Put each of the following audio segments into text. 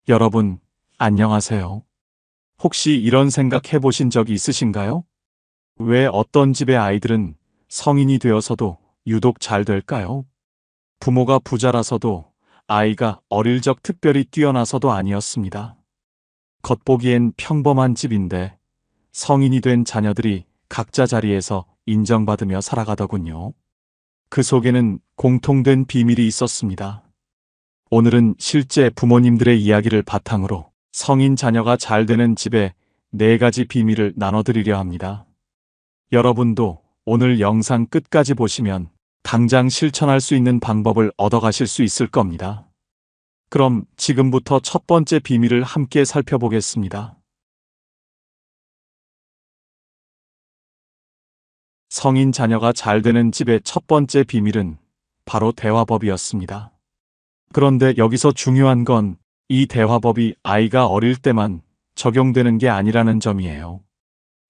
여러분, 안녕하세요. 혹시 이런 생각 해보신 적이 있으신가요? 왜 어떤 집의 아이들은 성인이 되어서도 유독 잘 될까요? 부모가 부자라서도 아이가 어릴 적 특별히 뛰어나서도 아니었습니다. 겉보기엔 평범한 집인데 성인이 된 자녀들이 각자 자리에서 인정받으며 살아가더군요. 그 속에는 공통된 비밀이 있었습니다. 오늘은 실제 부모님들의 이야기를 바탕으로 성인 자녀가 잘 되는 집의 4가지 비밀을 나눠드리려 합니다. 여러분도 오늘 영상 끝까지 보시면 당장 실천할 수 있는 방법을 얻어가실 수 있을 겁니다. 그럼 지금부터 첫 번째 비밀을 함께 살펴보겠습니다. 성인 자녀가 잘 되는 집의 첫 번째 비밀은 바로 대화법이었습니다. 그런데 여기서 중요한 건 이 대화법이 아이가 어릴 때만 적용되는 게 아니라는 점이에요.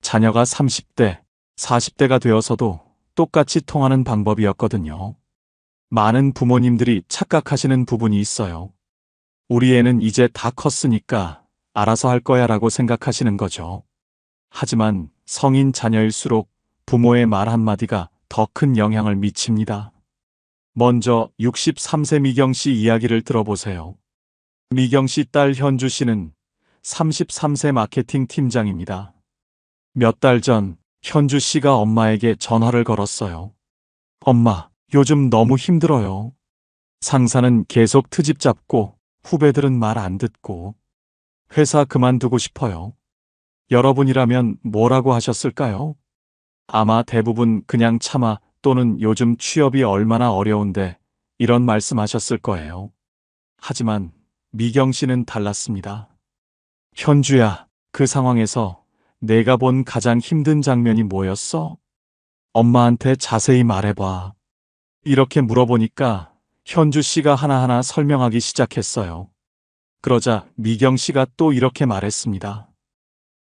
자녀가 30대, 40대가 되어서도 똑같이 통하는 방법이었거든요. 많은 부모님들이 착각하시는 부분이 있어요. 우리 애는 이제 다 컸으니까 알아서 할 거야 라고 생각하시는 거죠. 하지만 성인 자녀일수록 부모의 말 한마디가 더 큰 영향을 미칩니다. 먼저 63세 미경 씨 이야기를 들어보세요. 미경 씨 딸 현주 씨는 33세 마케팅 팀장입니다. 몇 달 전 현주 씨가 엄마에게 전화를 걸었어요. 엄마, 요즘 너무 힘들어요. 상사는 계속 트집 잡고 후배들은 말 안 듣고 회사 그만두고 싶어요. 여러분이라면 뭐라고 하셨을까요? 아마 대부분 그냥 참아 또는 요즘 취업이 얼마나 어려운데 이런 말씀하셨을 거예요. 하지만 미경 씨는 달랐습니다. 현주야, 그 상황에서 내가 본 가장 힘든 장면이 뭐였어? 엄마한테 자세히 말해봐. 이렇게 물어보니까 현주 씨가 하나하나 설명하기 시작했어요. 그러자 미경 씨가 또 이렇게 말했습니다.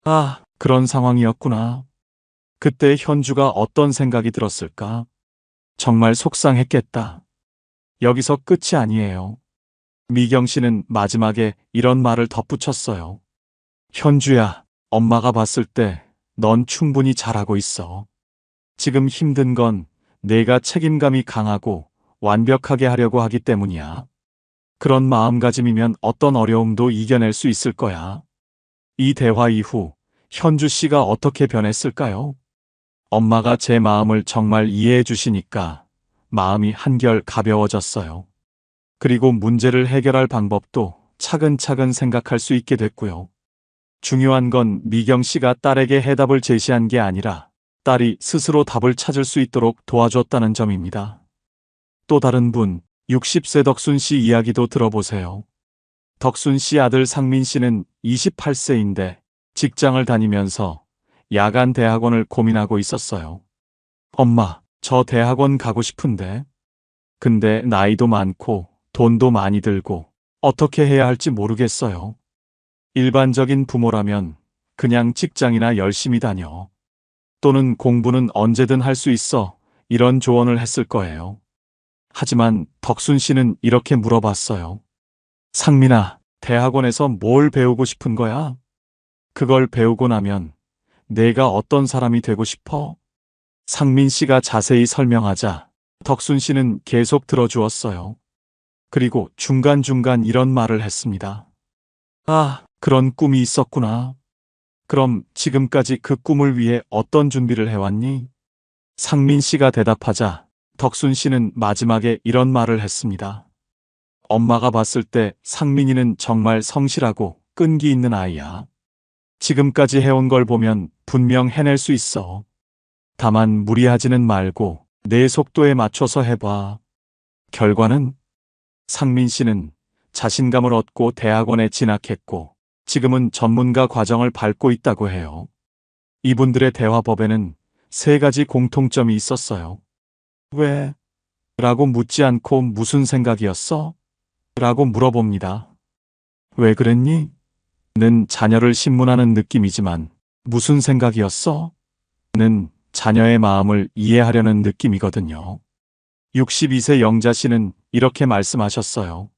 아, 그런 상황이었구나. 그때 현주가 어떤 생각이 들었을까? 정말 속상했겠다. 여기서 끝이 아니에요. 미경 씨는 마지막에 이런 말을 덧붙였어요. 현주야, 엄마가 봤을 때 넌 충분히 잘하고 있어. 지금 힘든 건 내가 책임감이 강하고 완벽하게 하려고 하기 때문이야. 그런 마음가짐이면 어떤 어려움도 이겨낼 수 있을 거야. 이 대화 이후 현주 씨가 어떻게 변했을까요? 엄마가 제 마음을 정말 이해해 주시니까 마음이 한결 가벼워졌어요. 그리고 문제를 해결할 방법도 차근차근 생각할 수 있게 됐고요. 중요한 건 미경 씨가 딸에게 해답을 제시한 게 아니라 딸이 스스로 답을 찾을 수 있도록 도와줬다는 점입니다. 또 다른 분, 60세 덕순 씨 이야기도 들어보세요. 덕순 씨 아들 상민 씨는 28세인데 직장을 다니면서 야간 대학원을 고민하고 있었어요. 엄마, 저 대학원 가고 싶은데. 근데 나이도 많고 돈도 많이 들고 어떻게 해야 할지 모르겠어요. 일반적인 부모라면 그냥 직장이나 열심히 다녀. 또는 공부는 언제든 할 수 있어. 이런 조언을 했을 거예요. 하지만 덕순 씨는 이렇게 물어봤어요. 상민아, 대학원에서 뭘 배우고 싶은 거야? 그걸 배우고 나면 내가 어떤 사람이 되고 싶어? 상민 씨가 자세히 설명하자 덕순 씨는 계속 들어주었어요. 그리고 중간중간 이런 말을 했습니다. 아, 그런 꿈이 있었구나. 그럼 지금까지 그 꿈을 위해 어떤 준비를 해왔니? 상민 씨가 대답하자 덕순 씨는 마지막에 이런 말을 했습니다. 엄마가 봤을 때 상민이는 정말 성실하고 끈기 있는 아이야. 지금까지 해온 걸 보면 분명 해낼 수 있어. 다만 무리하지는 말고 내 속도에 맞춰서 해봐. 결과는 상민 씨는 자신감을 얻고 대학원에 진학했고 지금은 전문가 과정을 밟고 있다고 해요. 이분들의 대화법에는 3가지 공통점이 있었어요. 왜? 라고 묻지 않고 무슨 생각이었어? 라고 물어봅니다. 왜 그랬니? 는 자녀를 신문하는 느낌이지만 무슨 생각이었어? 는 자녀의 마음을 이해하려는 느낌이거든요. 62세 영자 씨는 이렇게 말씀하셨어요.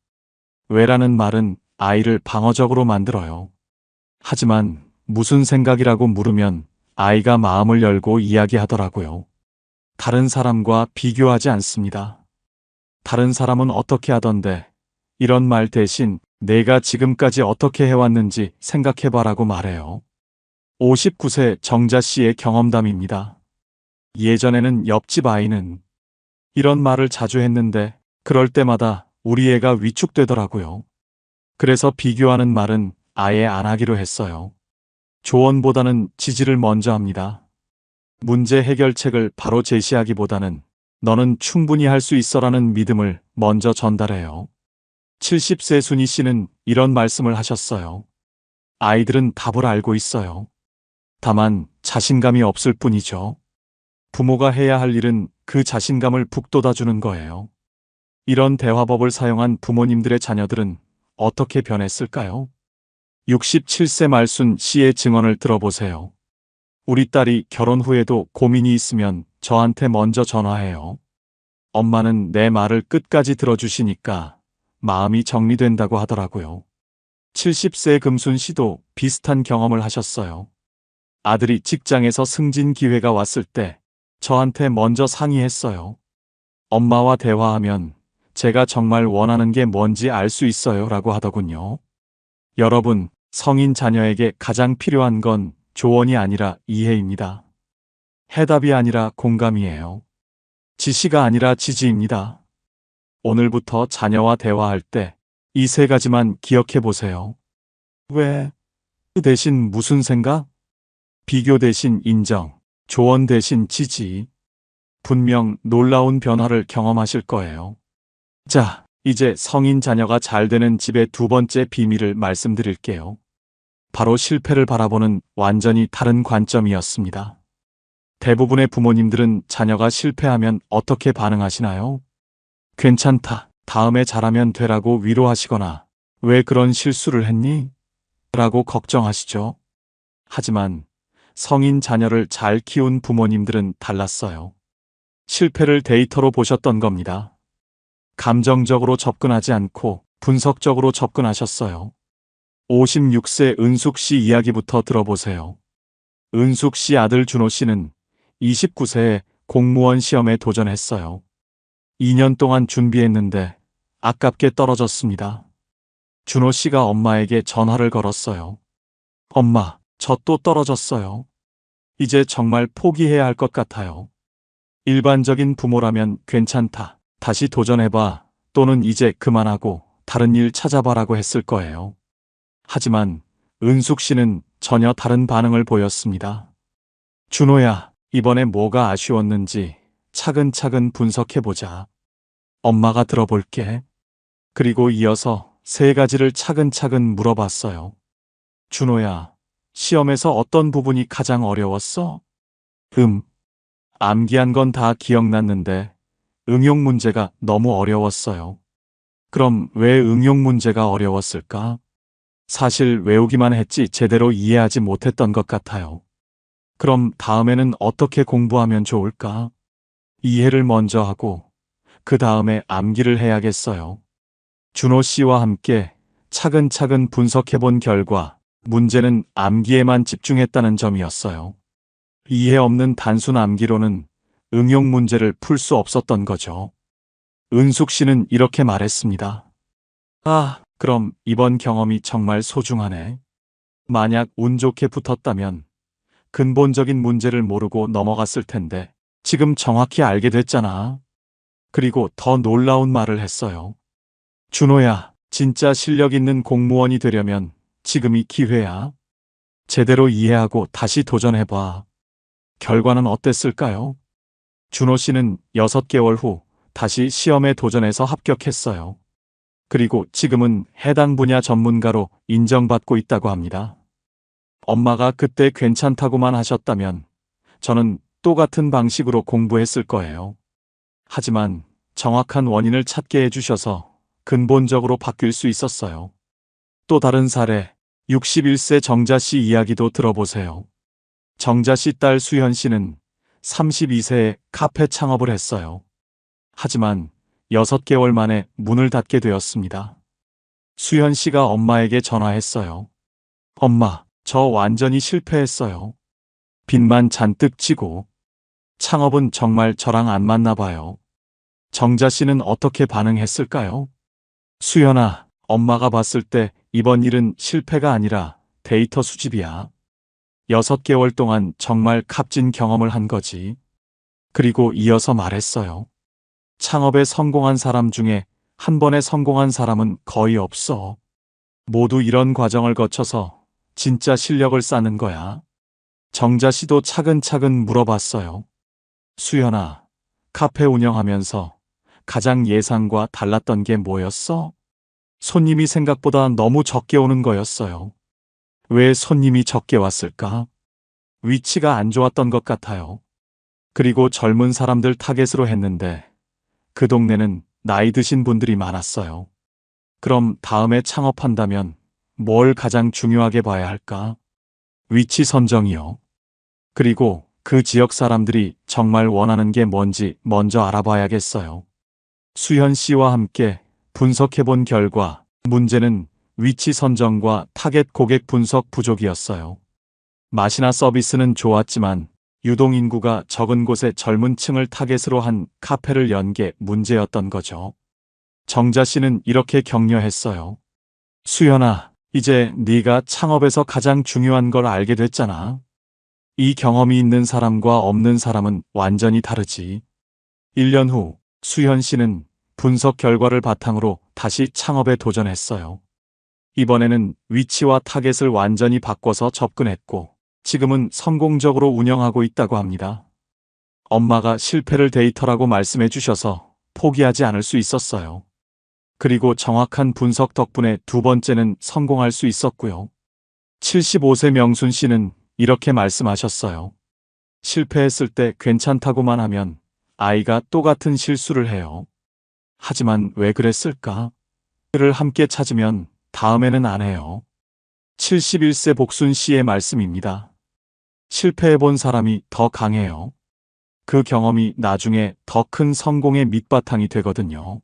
왜라는 말은 아이를 방어적으로 만들어요. 하지만 무슨 생각이라고 물으면 아이가 마음을 열고 이야기하더라고요. 다른 사람과 비교하지 않습니다. 다른 사람은 어떻게 하던데 이런 말 대신 내가 지금까지 어떻게 해왔는지 생각해봐라고 말해요. 59세 정자 씨의 경험담입니다. 예전에는 옆집 아이는 이런 말을 자주 했는데 그럴 때마다 우리 애가 위축되더라고요. 그래서 비교하는 말은 아예 안 하기로 했어요. 조언보다는 지지를 먼저 합니다. 문제 해결책을 바로 제시하기보다는 너는 충분히 할 수 있어라는 믿음을 먼저 전달해요. 70세 순희 씨는 이런 말씀을 하셨어요. 아이들은 답을 알고 있어요. 다만 자신감이 없을 뿐이죠. 부모가 해야 할 일은 그 자신감을 북돋아주는 거예요. 이런 대화법을 사용한 부모님들의 자녀들은 어떻게 변했을까요? 67세 말순 씨의 증언을 들어보세요. 우리 딸이 결혼 후에도 고민이 있으면 저한테 먼저 전화해요. 엄마는 내 말을 끝까지 들어주시니까 마음이 정리된다고 하더라고요. 70세 금순 씨도 비슷한 경험을 하셨어요. 아들이 직장에서 승진 기회가 왔을 때 저한테 먼저 상의했어요. 엄마와 대화하면 제가 정말 원하는 게 뭔지 알 수 있어요 라고 하더군요. 여러분, 성인 자녀에게 가장 필요한 건 조언이 아니라 이해입니다. 해답이 아니라 공감이에요. 지시가 아니라 지지입니다. 오늘부터 자녀와 대화할 때 이 세 가지만 기억해 보세요. 왜? 대신 무슨 생각? 비교 대신 인정, 조언 대신 지지. 분명 놀라운 변화를 경험하실 거예요. 자, 이제 성인 자녀가 잘 되는 집의 두 번째 비밀을 말씀드릴게요. 바로 실패를 바라보는 완전히 다른 관점이었습니다. 대부분의 부모님들은 자녀가 실패하면 어떻게 반응하시나요? 괜찮다, 다음에 잘하면 되라고 위로하시거나 왜 그런 실수를 했니? 라고 걱정하시죠. 하지만 성인 자녀를 잘 키운 부모님들은 달랐어요. 실패를 데이터로 보셨던 겁니다. 감정적으로 접근하지 않고 분석적으로 접근하셨어요. 56세 은숙 씨 이야기부터 들어보세요. 은숙 씨 아들 준호 씨는 29세에 공무원 시험에 도전했어요. 2년 동안 준비했는데 아깝게 떨어졌습니다. 준호 씨가 엄마에게 전화를 걸었어요. 엄마, 저 또 떨어졌어요. 이제 정말 포기해야 할 것 같아요. 일반적인 부모라면 괜찮다, 다시 도전해봐, 또는 이제 그만하고 다른 일 찾아봐라고 했을 거예요. 하지만 은숙 씨는 전혀 다른 반응을 보였습니다. 준호야, 이번에 뭐가 아쉬웠는지 차근차근 분석해보자. 엄마가 들어볼게. 그리고 이어서 세 가지를 차근차근 물어봤어요. 준호야, 시험에서 어떤 부분이 가장 어려웠어? 암기한 건 다 기억났는데 응용 문제가 너무 어려웠어요. 그럼 왜 응용 문제가 어려웠을까? 사실 외우기만 했지 제대로 이해하지 못했던 것 같아요. 그럼 다음에는 어떻게 공부하면 좋을까? 이해를 먼저 하고 그 다음에 암기를 해야겠어요. 준호 씨와 함께 차근차근 분석해 본 결과 문제는 암기에만 집중했다는 점이었어요. 이해 없는 단순 암기로는 응용 문제를 풀 수 없었던 거죠. 은숙 씨는 이렇게 말했습니다. 아, 그럼 이번 경험이 정말 소중하네. 만약 운 좋게 붙었다면 근본적인 문제를 모르고 넘어갔을 텐데 지금 정확히 알게 됐잖아. 그리고 더 놀라운 말을 했어요. 준호야, 진짜 실력 있는 공무원이 되려면 지금이 기회야. 제대로 이해하고 다시 도전해봐. 결과는 어땠을까요? 준호 씨는 6개월 후 다시 시험에 도전해서 합격했어요. 그리고 지금은 해당 분야 전문가로 인정받고 있다고 합니다. 엄마가 그때 괜찮다고만 하셨다면 저는 똑같은 방식으로 공부했을 거예요. 하지만 정확한 원인을 찾게 해주셔서 근본적으로 바뀔 수 있었어요. 또 다른 사례, 61세 정자 씨 이야기도 들어보세요. 정자 씨 딸 수현 씨는 32세에 카페 창업을 했어요. 하지만 6개월 만에 문을 닫게 되었습니다. 수현 씨가 엄마에게 전화했어요. 엄마, 저 완전히 실패했어요. 빚만 잔뜩 지고. 창업은 정말 저랑 안 맞나 봐요. 정자 씨는 어떻게 반응했을까요? 수연아, 엄마가 봤을 때 이번 일은 실패가 아니라 데이터 수집이야. 6개월 동안 정말 값진 경험을 한 거지. 그리고 이어서 말했어요. 창업에 성공한 사람 중에 한 번에 성공한 사람은 거의 없어. 모두 이런 과정을 거쳐서 진짜 실력을 쌓는 거야. 정자 씨도 차근차근 물어봤어요. 수연아, 카페 운영하면서 가장 예상과 달랐던 게 뭐였어? 손님이 생각보다 너무 적게 오는 거였어요. 왜 손님이 적게 왔을까? 위치가 안 좋았던 것 같아요. 그리고 젊은 사람들 타겟으로 했는데 그 동네는 나이 드신 분들이 많았어요. 그럼 다음에 창업한다면 뭘 가장 중요하게 봐야 할까? 위치 선정이요. 그리고 그 지역 사람들이 정말 원하는 게 뭔지 먼저 알아봐야겠어요. 수현 씨와 함께 분석해 본 결과 문제는 위치 선정과 타겟 고객 분석 부족이었어요. 맛이나 서비스는 좋았지만 유동인구가 적은 곳에 젊은 층을 타겟으로 한 카페를 연 게 문제였던 거죠. 정자 씨는 이렇게 격려했어요. 수연아, 이제 네가 창업에서 가장 중요한 걸 알게 됐잖아. 이 경험이 있는 사람과 없는 사람은 완전히 다르지. 1년 후 수현 씨는 분석 결과를 바탕으로 다시 창업에 도전했어요. 이번에는 위치와 타겟을 완전히 바꿔서 접근했고 지금은 성공적으로 운영하고 있다고 합니다. 엄마가 실패를 데이터라고 말씀해 주셔서 포기하지 않을 수 있었어요. 그리고 정확한 분석 덕분에 두 번째는 성공할 수 있었고요. 75세 명순 씨는 이렇게 말씀하셨어요. 실패했을 때 괜찮다고만 하면 아이가 또 같은 실수를 해요. 하지만 왜 그랬을까? 를 함께 찾으면 다음에는 안 해요. 71세 복순 씨의 말씀입니다. 실패해본 사람이 더 강해요. 그 경험이 나중에 더 큰 성공의 밑바탕이 되거든요.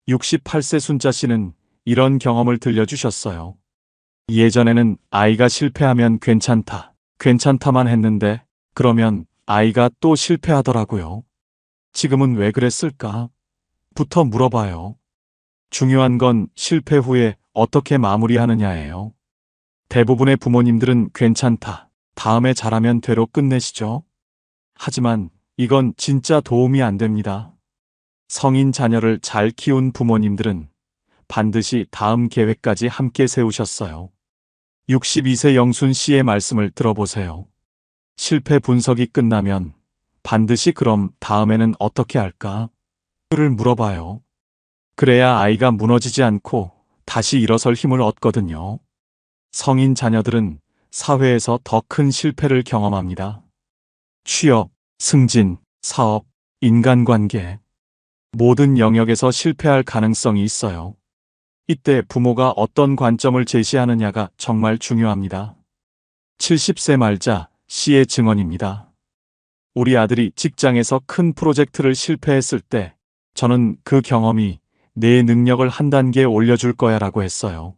68세 순자 씨는 이런 경험을 들려주셨어요. 예전에는 아이가 실패하면 괜찮다만 했는데 그러면 아이가 또 실패하더라고요. 지금은 왜 그랬을까? 부터 물어봐요. 중요한 건 실패 후에 어떻게 마무리하느냐예요. 대부분의 부모님들은 괜찮다, 다음에 잘하면 되로 끝내시죠. 하지만 이건 진짜 도움이 안 됩니다. 성인 자녀를 잘 키운 부모님들은 반드시 다음 계획까지 함께 세우셨어요. 62세 영순 씨의 말씀을 들어보세요. 실패 분석이 끝나면 반드시 그럼 다음에는 어떻게 할까? 를 물어봐요. 그래야 아이가 무너지지 않고 다시 일어설 힘을 얻거든요. 성인 자녀들은 사회에서 더 큰 실패를 경험합니다. 취업, 승진, 사업, 인간관계. 모든 영역에서 실패할 가능성이 있어요. 이때 부모가 어떤 관점을 제시하느냐가 정말 중요합니다. 70세 말자 씨의 증언입니다. 우리 아들이 직장에서 큰 프로젝트를 실패했을 때 저는 그 경험이 내 능력을 한 단계 올려줄 거야 라고 했어요.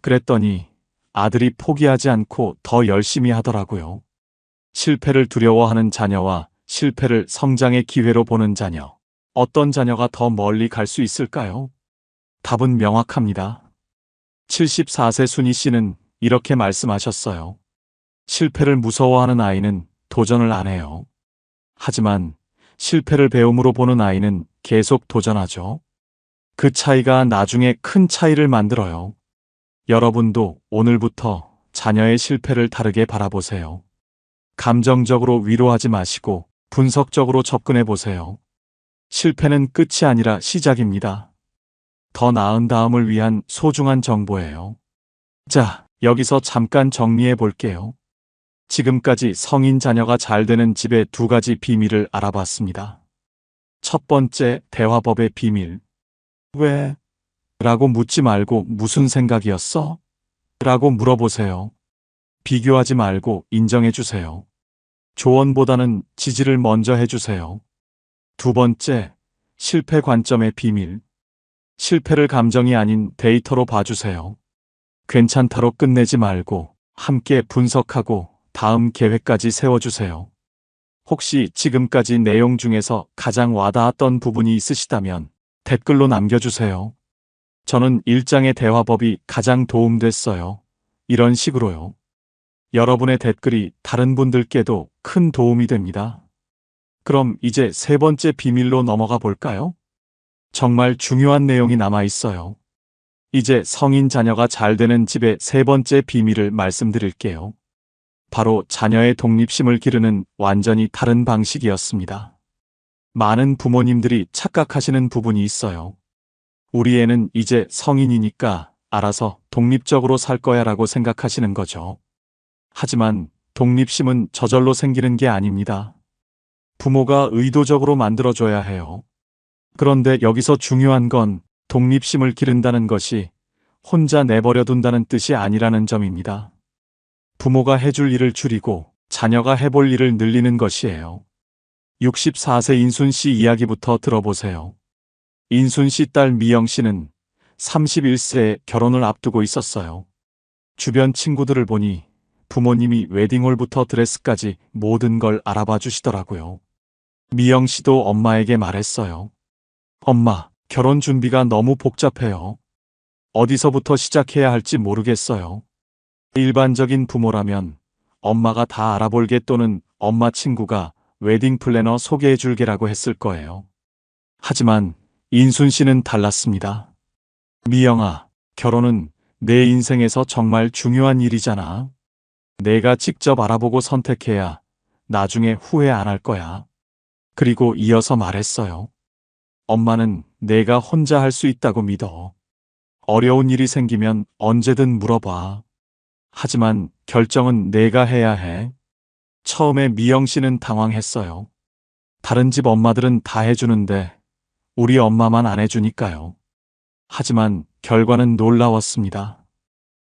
그랬더니 아들이 포기하지 않고 더 열심히 하더라고요. 실패를 두려워하는 자녀와 실패를 성장의 기회로 보는 자녀. 어떤 자녀가 더 멀리 갈 수 있을까요? 답은 명확합니다. 74세 순희 씨는 이렇게 말씀하셨어요. 실패를 무서워하는 아이는 도전을 안 해요. 하지만 실패를 배움으로 보는 아이는 계속 도전하죠. 그 차이가 나중에 큰 차이를 만들어요. 여러분도 오늘부터 자녀의 실패를 다르게 바라보세요. 감정적으로 위로하지 마시고 분석적으로 접근해 보세요. 실패는 끝이 아니라 시작입니다. 더 나은 다음을 위한 소중한 정보예요. 자, 여기서 잠깐 정리해 볼게요. 지금까지 성인 자녀가 잘 되는 집의 2가지 비밀을 알아봤습니다. 첫 번째, 대화법의 비밀. 왜? 라고 묻지 말고 무슨 생각이었어? 라고 물어보세요. 비교하지 말고 인정해 주세요. 조언보다는 지지를 먼저 해주세요. 두 번째, 실패 관점의 비밀. 실패를 감정이 아닌 데이터로 봐주세요. 괜찮다로 끝내지 말고 함께 분석하고 다음 계획까지 세워주세요. 혹시 지금까지 내용 중에서 가장 와닿았던 부분이 있으시다면 댓글로 남겨주세요. 저는 일장의 대화법이 가장 도움됐어요. 이런 식으로요. 여러분의 댓글이 다른 분들께도 큰 도움이 됩니다. 그럼 이제 세 번째 비밀로 넘어가 볼까요? 정말 중요한 내용이 남아 있어요. 이제 성인 자녀가 잘 되는 집의 세 번째 비밀을 말씀드릴게요. 바로 자녀의 독립심을 기르는 완전히 다른 방식이었습니다. 많은 부모님들이 착각하시는 부분이 있어요. 우리 애는 이제 성인이니까 알아서 독립적으로 살 거야 라고 생각하시는 거죠. 하지만 독립심은 저절로 생기는 게 아닙니다. 부모가 의도적으로 만들어줘야 해요. 그런데 여기서 중요한 건 독립심을 기른다는 것이 혼자 내버려 둔다는 뜻이 아니라는 점입니다. 부모가 해줄 일을 줄이고 자녀가 해볼 일을 늘리는 것이에요. 64세 인순 씨 이야기부터 들어보세요. 인순 씨 딸 미영 씨는 31세에 결혼을 앞두고 있었어요. 주변 친구들을 보니 부모님이 웨딩홀부터 드레스까지 모든 걸 알아봐 주시더라고요. 미영 씨도 엄마에게 말했어요. 엄마, 결혼 준비가 너무 복잡해요. 어디서부터 시작해야 할지 모르겠어요. 일반적인 부모라면 엄마가 다 알아볼게 또는 엄마 친구가 웨딩 플래너 소개해 줄게라고 했을 거예요. 하지만 인순 씨는 달랐습니다. 미영아, 결혼은 내 인생에서 정말 중요한 일이잖아. 내가 직접 알아보고 선택해야 나중에 후회 안 할 거야. 그리고 이어서 말했어요. 엄마는 내가 혼자 할 수 있다고 믿어. 어려운 일이 생기면 언제든 물어봐. 하지만 결정은 내가 해야 해. 처음에 미영 씨는 당황했어요. 다른 집 엄마들은 다 해주는데 우리 엄마만 안 해주니까요. 하지만 결과는 놀라웠습니다.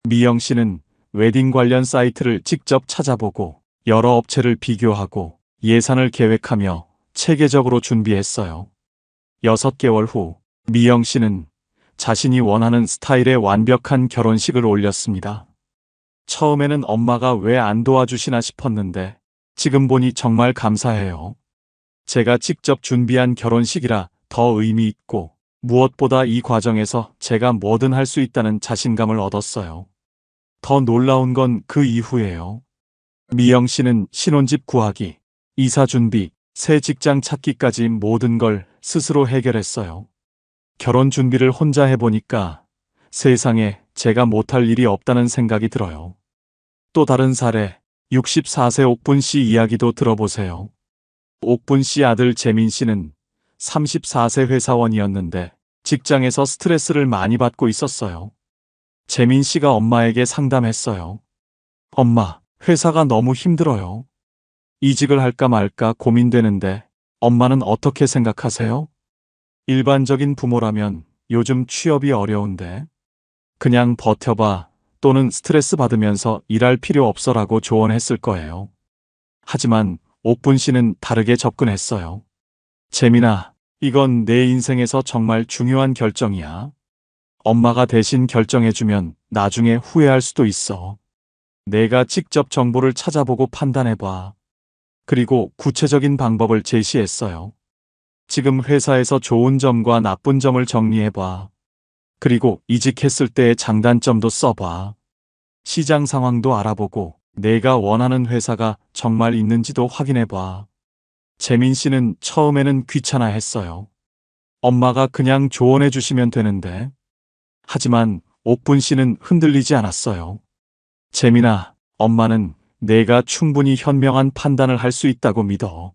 미영 씨는 웨딩 관련 사이트를 직접 찾아보고 여러 업체를 비교하고 예산을 계획하며 체계적으로 준비했어요. 6개월 후 미영 씨는 자신이 원하는 스타일의 완벽한 결혼식을 올렸습니다. 처음에는 엄마가 왜 안 도와주시나 싶었는데 지금 보니 정말 감사해요. 제가 직접 준비한 결혼식이라 더 의미 있고 무엇보다 이 과정에서 제가 뭐든 할 수 있다는 자신감을 얻었어요. 더 놀라운 건 그 이후예요. 미영 씨는 신혼집 구하기, 이사 준비, 새 직장 찾기까지 모든 걸 스스로 해결했어요. 결혼 준비를 혼자 해보니까 세상에 제가 못할 일이 없다는 생각이 들어요. 또 다른 사례, 64세 옥분 씨 이야기도 들어보세요. 옥분 씨 아들 재민 씨는 34세 회사원이었는데 직장에서 스트레스를 많이 받고 있었어요. 재민 씨가 엄마에게 상담했어요. 엄마, 회사가 너무 힘들어요. 이직을 할까 말까 고민되는데 엄마는 어떻게 생각하세요? 일반적인 부모라면 요즘 취업이 어려운데 그냥 버텨봐 또는 스트레스 받으면서 일할 필요 없어라고 조언했을 거예요. 하지만 옥분 씨는 다르게 접근했어요. 재민아, 이건 내 인생에서 정말 중요한 결정이야. 엄마가 대신 결정해주면 나중에 후회할 수도 있어. 내가 직접 정보를 찾아보고 판단해봐. 그리고 구체적인 방법을 제시했어요. 지금 회사에서 좋은 점과 나쁜 점을 정리해봐. 그리고 이직했을 때의 장단점도 써봐. 시장 상황도 알아보고 내가 원하는 회사가 정말 있는지도 확인해봐. 재민 씨는 처음에는 귀찮아했어요. 엄마가 그냥 조언해 주시면 되는데. 하지만 옥분 씨는 흔들리지 않았어요. 재민아, 엄마는 내가 충분히 현명한 판단을 할 수 있다고 믿어.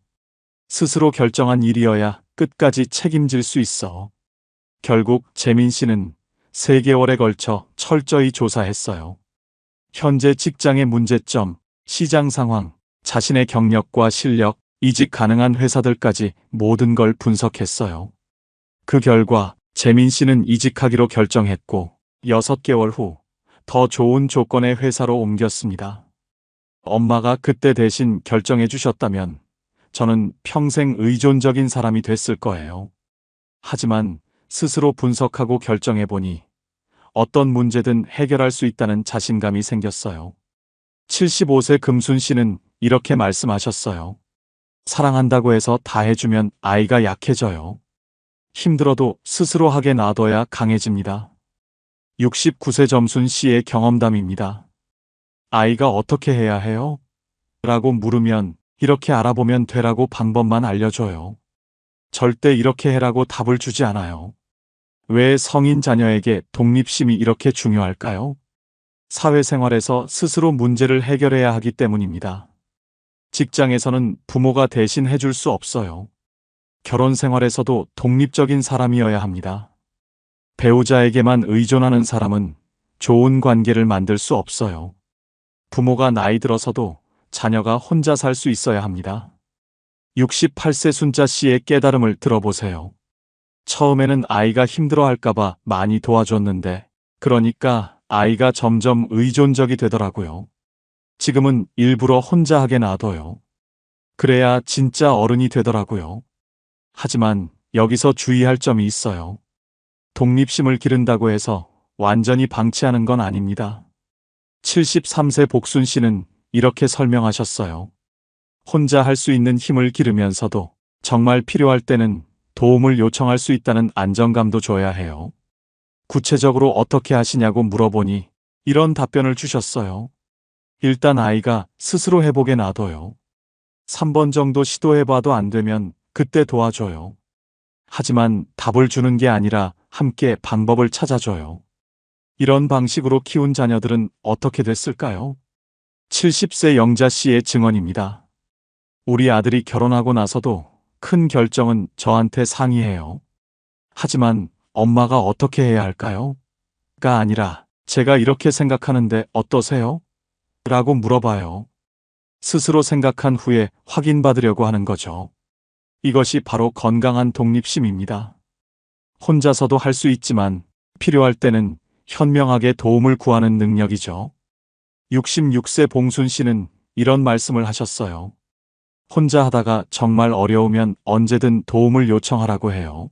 스스로 결정한 일이어야 끝까지 책임질 수 있어. 결국 재민 씨는 3개월에 걸쳐 철저히 조사했어요. 현재 직장의 문제점, 시장 상황, 자신의 경력과 실력, 이직 가능한 회사들까지 모든 걸 분석했어요. 그 결과 재민 씨는 이직하기로 결정했고 6개월 후 더 좋은 조건의 회사로 옮겼습니다. 엄마가 그때 대신 결정해 주셨다면 저는 평생 의존적인 사람이 됐을 거예요. 하지만 스스로 분석하고 결정해보니 어떤 문제든 해결할 수 있다는 자신감이 생겼어요. 75세 금순 씨는 이렇게 말씀하셨어요. 사랑한다고 해서 다 해주면 아이가 약해져요. 힘들어도 스스로 하게 놔둬야 강해집니다. 69세 점순 씨의 경험담입니다. 아이가 어떻게 해야 해요? 라고 물으면 이렇게 알아보면 되라고 방법만 알려줘요. 절대 이렇게 해라고 답을 주지 않아요. 왜 성인 자녀에게 독립심이 이렇게 중요할까요? 사회생활에서 스스로 문제를 해결해야 하기 때문입니다. 직장에서는 부모가 대신 해줄 수 없어요. 결혼 생활에서도 독립적인 사람이어야 합니다. 배우자에게만 의존하는 사람은 좋은 관계를 만들 수 없어요. 부모가 나이 들어서도 자녀가 혼자 살 수 있어야 합니다. 68세 순자 씨의 깨달음을 들어보세요. 처음에는 아이가 힘들어할까봐 많이 도와줬는데, 그러니까 아이가 점점 의존적이 되더라고요. 지금은 일부러 혼자 하게 놔둬요. 그래야 진짜 어른이 되더라고요. 하지만 여기서 주의할 점이 있어요. 독립심을 기른다고 해서 완전히 방치하는 건 아닙니다. 73세 복순 씨는 이렇게 설명하셨어요. 혼자 할 수 있는 힘을 기르면서도 정말 필요할 때는 도움을 요청할 수 있다는 안정감도 줘야 해요. 구체적으로 어떻게 하시냐고 물어보니 이런 답변을 주셨어요. 일단 아이가 스스로 해보게 놔둬요. 3번 정도 시도해봐도 안 되면 그때 도와줘요. 하지만 답을 주는 게 아니라 함께 방법을 찾아줘요. 이런 방식으로 키운 자녀들은 어떻게 됐을까요? 70세 영자 씨의 증언입니다. 우리 아들이 결혼하고 나서도 큰 결정은 저한테 상의해요. 하지만 엄마가 어떻게 해야 할까요? 가 아니라 제가 이렇게 생각하는데 어떠세요? 라고 물어봐요. 스스로 생각한 후에 확인받으려고 하는 거죠. 이것이 바로 건강한 독립심입니다. 혼자서도 할 수 있지만 필요할 때는 현명하게 도움을 구하는 능력이죠. 66세 봉순 씨는 이런 말씀을 하셨어요. 혼자 하다가 정말 어려우면 언제든 도움을 요청하라고 해요.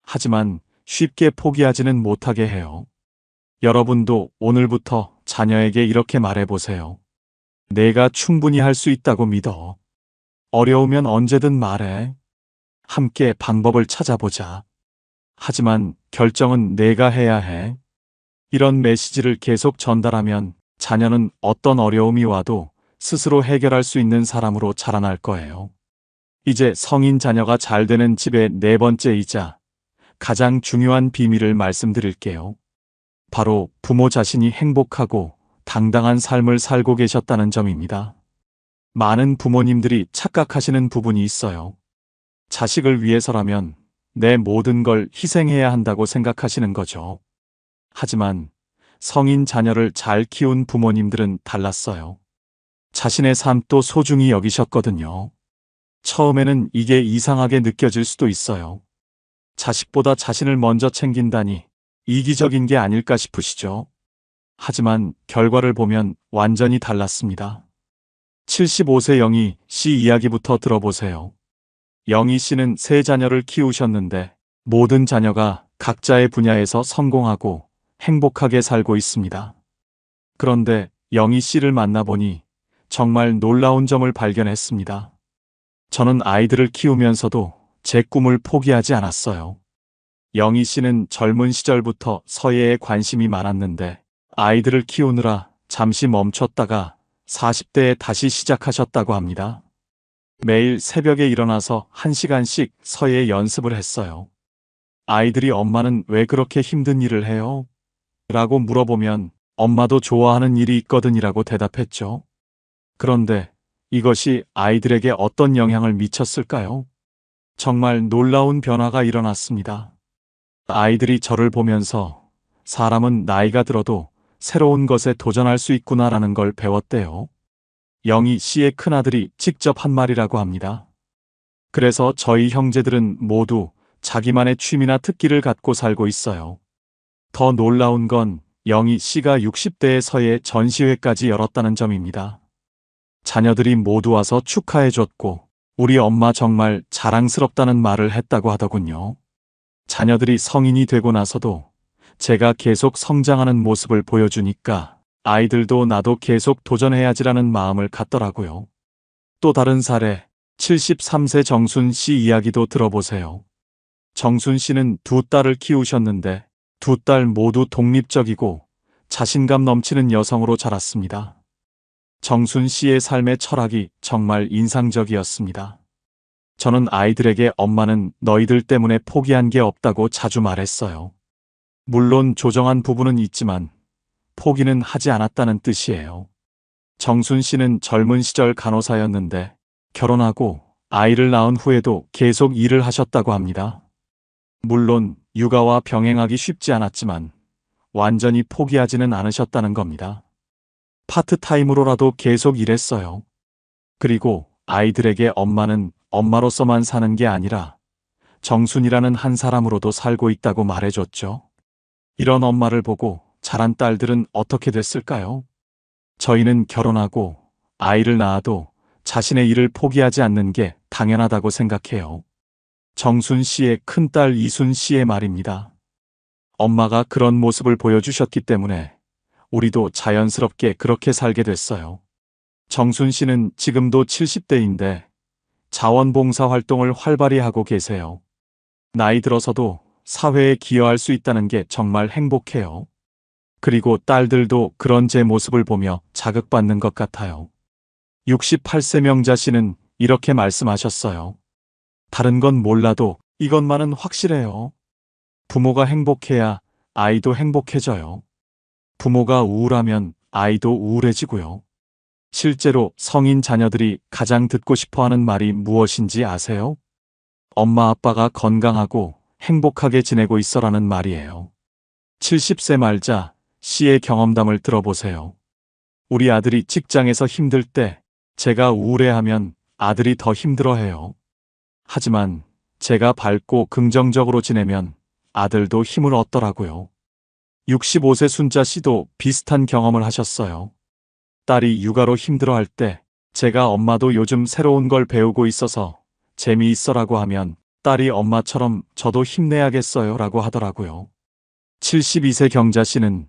하지만 쉽게 포기하지는 못하게 해요. 여러분도 오늘부터 자녀에게 이렇게 말해보세요. 내가 충분히 할 수 있다고 믿어. 어려우면 언제든 말해. 함께 방법을 찾아보자. 하지만 결정은 내가 해야 해. 이런 메시지를 계속 전달하면 자녀는 어떤 어려움이 와도 스스로 해결할 수 있는 사람으로 자라날 거예요. 이제 성인 자녀가 잘 되는 집의 네 번째이자 가장 중요한 비밀을 말씀드릴게요. 바로 부모 자신이 행복하고 당당한 삶을 살고 계셨다는 점입니다. 많은 부모님들이 착각하시는 부분이 있어요. 자식을 위해서라면 내 모든 걸 희생해야 한다고 생각하시는 거죠. 하지만 성인 자녀를 잘 키운 부모님들은 달랐어요. 자신의 삶도 소중히 여기셨거든요. 처음에는 이게 이상하게 느껴질 수도 있어요. 자식보다 자신을 먼저 챙긴다니 이기적인 게 아닐까 싶으시죠? 하지만 결과를 보면 완전히 달랐습니다. 75세 영희 씨 이야기부터 들어보세요. 영희 씨는 세 자녀를 키우셨는데 모든 자녀가 각자의 분야에서 성공하고 행복하게 살고 있습니다. 그런데 영희 씨를 만나보니 정말 놀라운 점을 발견했습니다. 저는 아이들을 키우면서도 제 꿈을 포기하지 않았어요. 영희 씨는 젊은 시절부터 서예에 관심이 많았는데 아이들을 키우느라 잠시 멈췄다가 40대에 다시 시작하셨다고 합니다. 매일 새벽에 일어나서 1시간씩 서예 연습을 했어요. 아이들이 엄마는 왜 그렇게 힘든 일을 해요? 라고 물어보면 엄마도 좋아하는 일이 있거든이라고 대답했죠. 그런데 이것이 아이들에게 어떤 영향을 미쳤을까요? 정말 놀라운 변화가 일어났습니다. 아이들이 저를 보면서 사람은 나이가 들어도 새로운 것에 도전할 수 있구나라는 걸 배웠대요. 영희 씨의 큰아들이 직접 한 말이라고 합니다. 그래서 저희 형제들은 모두 자기만의 취미나 특기를 갖고 살고 있어요. 더 놀라운 건 영희 씨가 60대의 서예 전시회까지 열었다는 점입니다. 자녀들이 모두 와서 축하해줬고 우리 엄마 정말 자랑스럽다는 말을 했다고 하더군요. 자녀들이 성인이 되고 나서도 제가 계속 성장하는 모습을 보여주니까 아이들도 나도 계속 도전해야지라는 마음을 갖더라고요. 또 다른 사례, 73세 정순 씨 이야기도 들어보세요. 정순 씨는 두 딸을 키우셨는데 두 딸 모두 독립적이고 자신감 넘치는 여성으로 자랐습니다. 정순 씨의 삶의 철학이 정말 인상적이었습니다. 저는 아이들에게 엄마는 너희들 때문에 포기한 게 없다고 자주 말했어요. 물론 조정한 부분은 있지만 포기는 하지 않았다는 뜻이에요. 정순 씨는 젊은 시절 간호사였는데 결혼하고 아이를 낳은 후에도 계속 일을 하셨다고 합니다. 물론 육아와 병행하기 쉽지 않았지만 완전히 포기하지는 않으셨다는 겁니다. 파트타임으로라도 계속 일했어요. 그리고 아이들에게 엄마는 엄마로서만 사는 게 아니라 정순이라는 한 사람으로도 살고 있다고 말해줬죠. 이런 엄마를 보고 자란 딸들은 어떻게 됐을까요? 저희는 결혼하고 아이를 낳아도 자신의 일을 포기하지 않는 게 당연하다고 생각해요. 정순 씨의 큰딸 이순 씨의 말입니다. 엄마가 그런 모습을 보여주셨기 때문에 우리도 자연스럽게 그렇게 살게 됐어요. 정순 씨는 지금도 70대인데 자원봉사 활동을 활발히 하고 계세요. 나이 들어서도 사회에 기여할 수 있다는 게 정말 행복해요. 그리고 딸들도 그런 제 모습을 보며 자극받는 것 같아요. 68세 명자 씨는 이렇게 말씀하셨어요. 다른 건 몰라도 이것만은 확실해요. 부모가 행복해야 아이도 행복해져요. 부모가 우울하면 아이도 우울해지고요. 실제로 성인 자녀들이 가장 듣고 싶어 하는 말이 무엇인지 아세요? 엄마 아빠가 건강하고 행복하게 지내고 있어라는 말이에요. 70세 말자 씨의 경험담을 들어보세요. 우리 아들이 직장에서 힘들 때 제가 우울해하면 아들이 더 힘들어해요. 하지만 제가 밝고 긍정적으로 지내면 아들도 힘을 얻더라고요. 65세 순자 씨도 비슷한 경험을 하셨어요. 딸이 육아로 힘들어할 때 제가 엄마도 요즘 새로운 걸 배우고 있어서 재미있어라고 하면 딸이 엄마처럼 저도 힘내야겠어요 라고 하더라고요. 72세 경자 씨는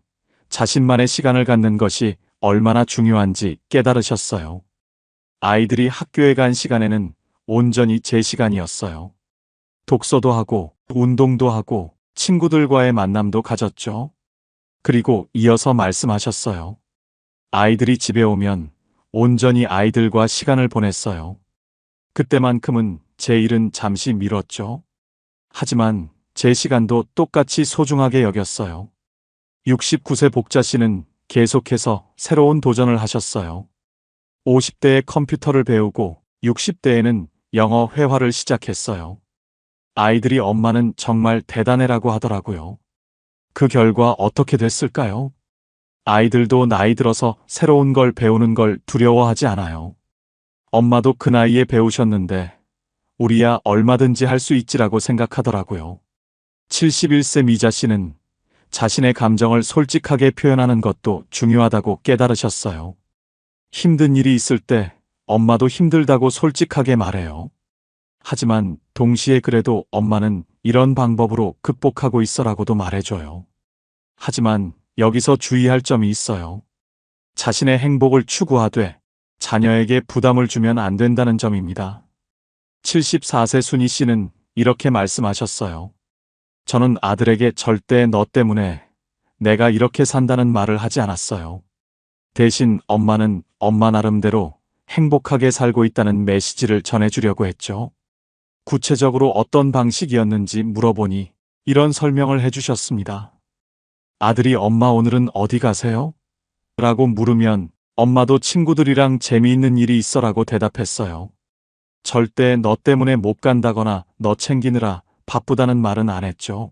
자신만의 시간을 갖는 것이 얼마나 중요한지 깨달으셨어요. 아이들이 학교에 간 시간에는 온전히 제 시간이었어요. 독서도 하고 운동도 하고 친구들과의 만남도 가졌죠. 그리고 이어서 말씀하셨어요. 아이들이 집에 오면 온전히 아이들과 시간을 보냈어요. 그때만큼은 제 일은 잠시 미뤘죠. 하지만 제 시간도 똑같이 소중하게 여겼어요. 69세 복자 씨는 계속해서 새로운 도전을 하셨어요. 50대에 컴퓨터를 배우고 60대에는 영어 회화를 시작했어요. 아이들이 엄마는 정말 대단해라고 하더라고요. 그 결과 어떻게 됐을까요? 아이들도 나이 들어서 새로운 걸 배우는 걸 두려워하지 않아요. 엄마도 그 나이에 배우셨는데 우리야 얼마든지 할 수 있지라고 생각하더라고요. 71세 미자 씨는 자신의 감정을 솔직하게 표현하는 것도 중요하다고 깨달으셨어요. 힘든 일이 있을 때 엄마도 힘들다고 솔직하게 말해요. 하지만 동시에 그래도 엄마는 이런 방법으로 극복하고 있어라고도 말해줘요. 하지만 여기서 주의할 점이 있어요. 자신의 행복을 추구하되 자녀에게 부담을 주면 안 된다는 점입니다. 74세 순희 씨는 이렇게 말씀하셨어요. 저는 아들에게 절대 너 때문에 내가 이렇게 산다는 말을 하지 않았어요. 대신 엄마는 엄마 나름대로 행복하게 살고 있다는 메시지를 전해주려고 했죠. 구체적으로 어떤 방식이었는지 물어보니 이런 설명을 해주셨습니다. 아들이 엄마 오늘은 어디 가세요? 라고 물으면 엄마도 친구들이랑 재미있는 일이 있어라고 대답했어요. 절대 너 때문에 못 간다거나 너 챙기느라 바쁘다는 말은 안 했죠.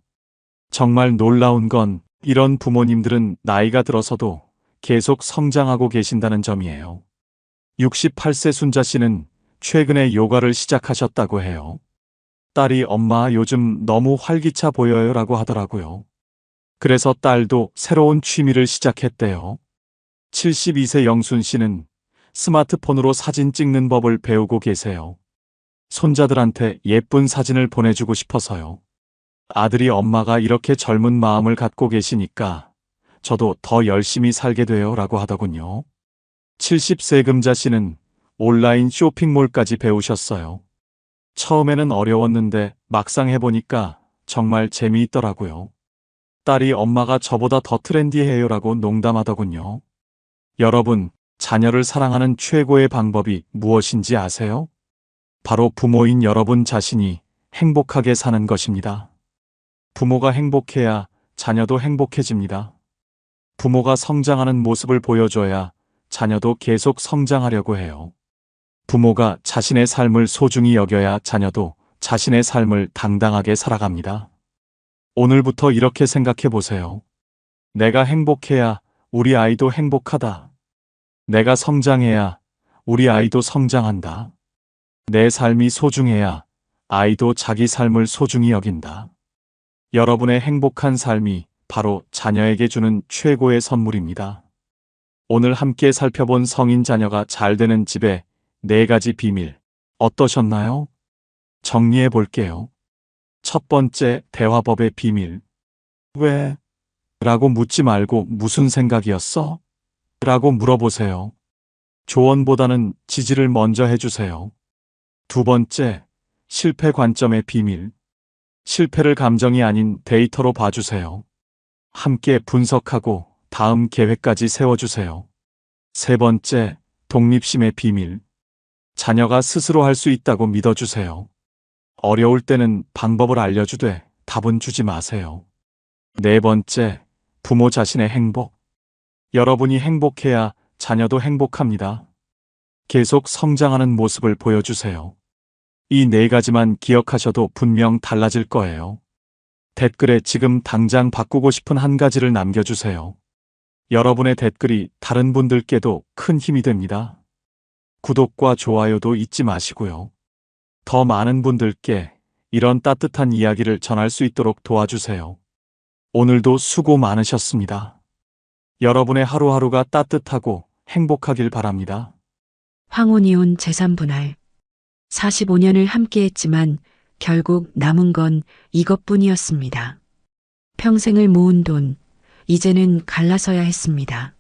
정말 놀라운 건 이런 부모님들은 나이가 들어서도 계속 성장하고 계신다는 점이에요. 68세 순자 씨는 최근에 요가를 시작하셨다고 해요. 딸이 엄마 요즘 너무 활기차 보여요 라고 하더라고요. 그래서 딸도 새로운 취미를 시작했대요. 72세 영순 씨는 스마트폰으로 사진 찍는 법을 배우고 계세요. 손자들한테 예쁜 사진을 보내주고 싶어서요. 아들이 엄마가 이렇게 젊은 마음을 갖고 계시니까 저도 더 열심히 살게 돼요 라고 하더군요. 70세 금자 씨는 온라인 쇼핑몰까지 배우셨어요. 처음에는 어려웠는데 막상 해보니까 정말 재미있더라고요. 딸이 엄마가 저보다 더 트렌디해요 라고 농담하더군요. 여러분, 자녀를 사랑하는 최고의 방법이 무엇인지 아세요? 바로 부모인 여러분 자신이 행복하게 사는 것입니다. 부모가 행복해야 자녀도 행복해집니다. 부모가 성장하는 모습을 보여줘야 자녀도 계속 성장하려고 해요. 부모가 자신의 삶을 소중히 여겨야 자녀도 자신의 삶을 당당하게 살아갑니다. 오늘부터 이렇게 생각해 보세요. 내가 행복해야 우리 아이도 행복하다. 내가 성장해야 우리 아이도 성장한다. 내 삶이 소중해야 아이도 자기 삶을 소중히 여긴다. 여러분의 행복한 삶이 바로 자녀에게 주는 최고의 선물입니다. 오늘 함께 살펴본 성인 자녀가 잘 되는 집의 4가지 비밀 어떠셨나요? 정리해 볼게요. 첫 번째, 대화법의 비밀. 왜? 라고 묻지 말고 무슨 생각이었어? 라고 물어보세요. 조언보다는 지지를 먼저 해주세요. 두 번째, 실패 관점의 비밀. 실패를 감정이 아닌 데이터로 봐주세요. 함께 분석하고 다음 계획까지 세워주세요. 세 번째, 독립심의 비밀. 자녀가 스스로 할 수 있다고 믿어주세요. 어려울 때는 방법을 알려주되 답은 주지 마세요. 네 번째, 부모 자신의 행복. 여러분이 행복해야 자녀도 행복합니다. 계속 성장하는 모습을 보여주세요. 이 4가지만 기억하셔도 분명 달라질 거예요. 댓글에 지금 당장 바꾸고 싶은 한 가지를 남겨주세요. 여러분의 댓글이 다른 분들께도 큰 힘이 됩니다. 구독과 좋아요도 잊지 마시고요. 더 많은 분들께 이런 따뜻한 이야기를 전할 수 있도록 도와주세요. 오늘도 수고 많으셨습니다. 여러분의 하루하루가 따뜻하고 행복하길 바랍니다. 황혼이혼 재산분할. 45년을 함께했지만 결국 남은 건 이것뿐이었습니다. 평생을 모은 돈, 이제는 갈라서야 했습니다.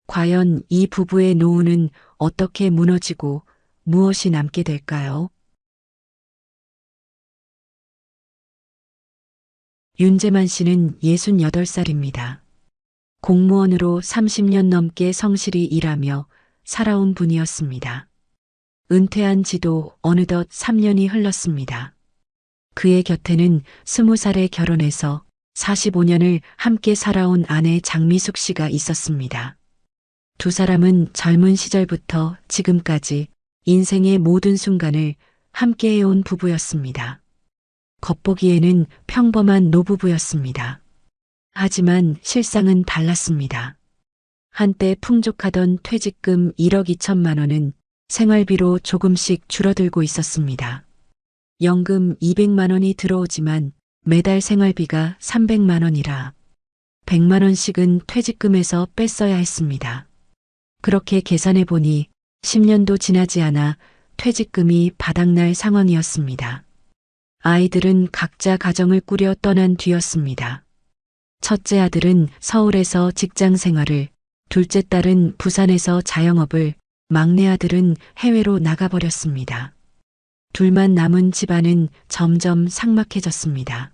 과연 이 부부의 노후는 어떻게 무너지고 무엇이 남게 될까요? 윤재만 씨는 68살입니다. 공무원으로 30년 넘게 성실히 일하며 살아온 분이었습니다. 은퇴한 지도 어느덧 3년이 흘렀습니다. 그의 곁에는 20살에 결혼해서 45년을 함께 살아온 아내 장미숙 씨가 있었습니다. 두 사람은 젊은 시절부터 지금까지 인생의 모든 순간을 함께 해온 부부였습니다. 겉보기에는 평범한 노부부였습니다. 하지만 실상은 달랐습니다. 한때 풍족하던 퇴직금 1억 2천만 원은 생활비로 조금씩 줄어들고 있었습니다. 연금 200만 원이 들어오지만 매달 생활비가 300만 원이라 100만 원씩은 퇴직금에서 뺐어야 했습니다. 그렇게 계산해 보니 10년도 지나지 않아 퇴직금이 바닥날 상황이었습니다. 아이들은 각자 가정을 꾸려 떠난 뒤였습니다. 첫째 아들은 서울에서 직장 생활을, 둘째 딸은 부산에서 자영업을, 막내 아들은 해외로 나가버렸습니다. 둘만 남은 집안은 점점 삭막해졌습니다.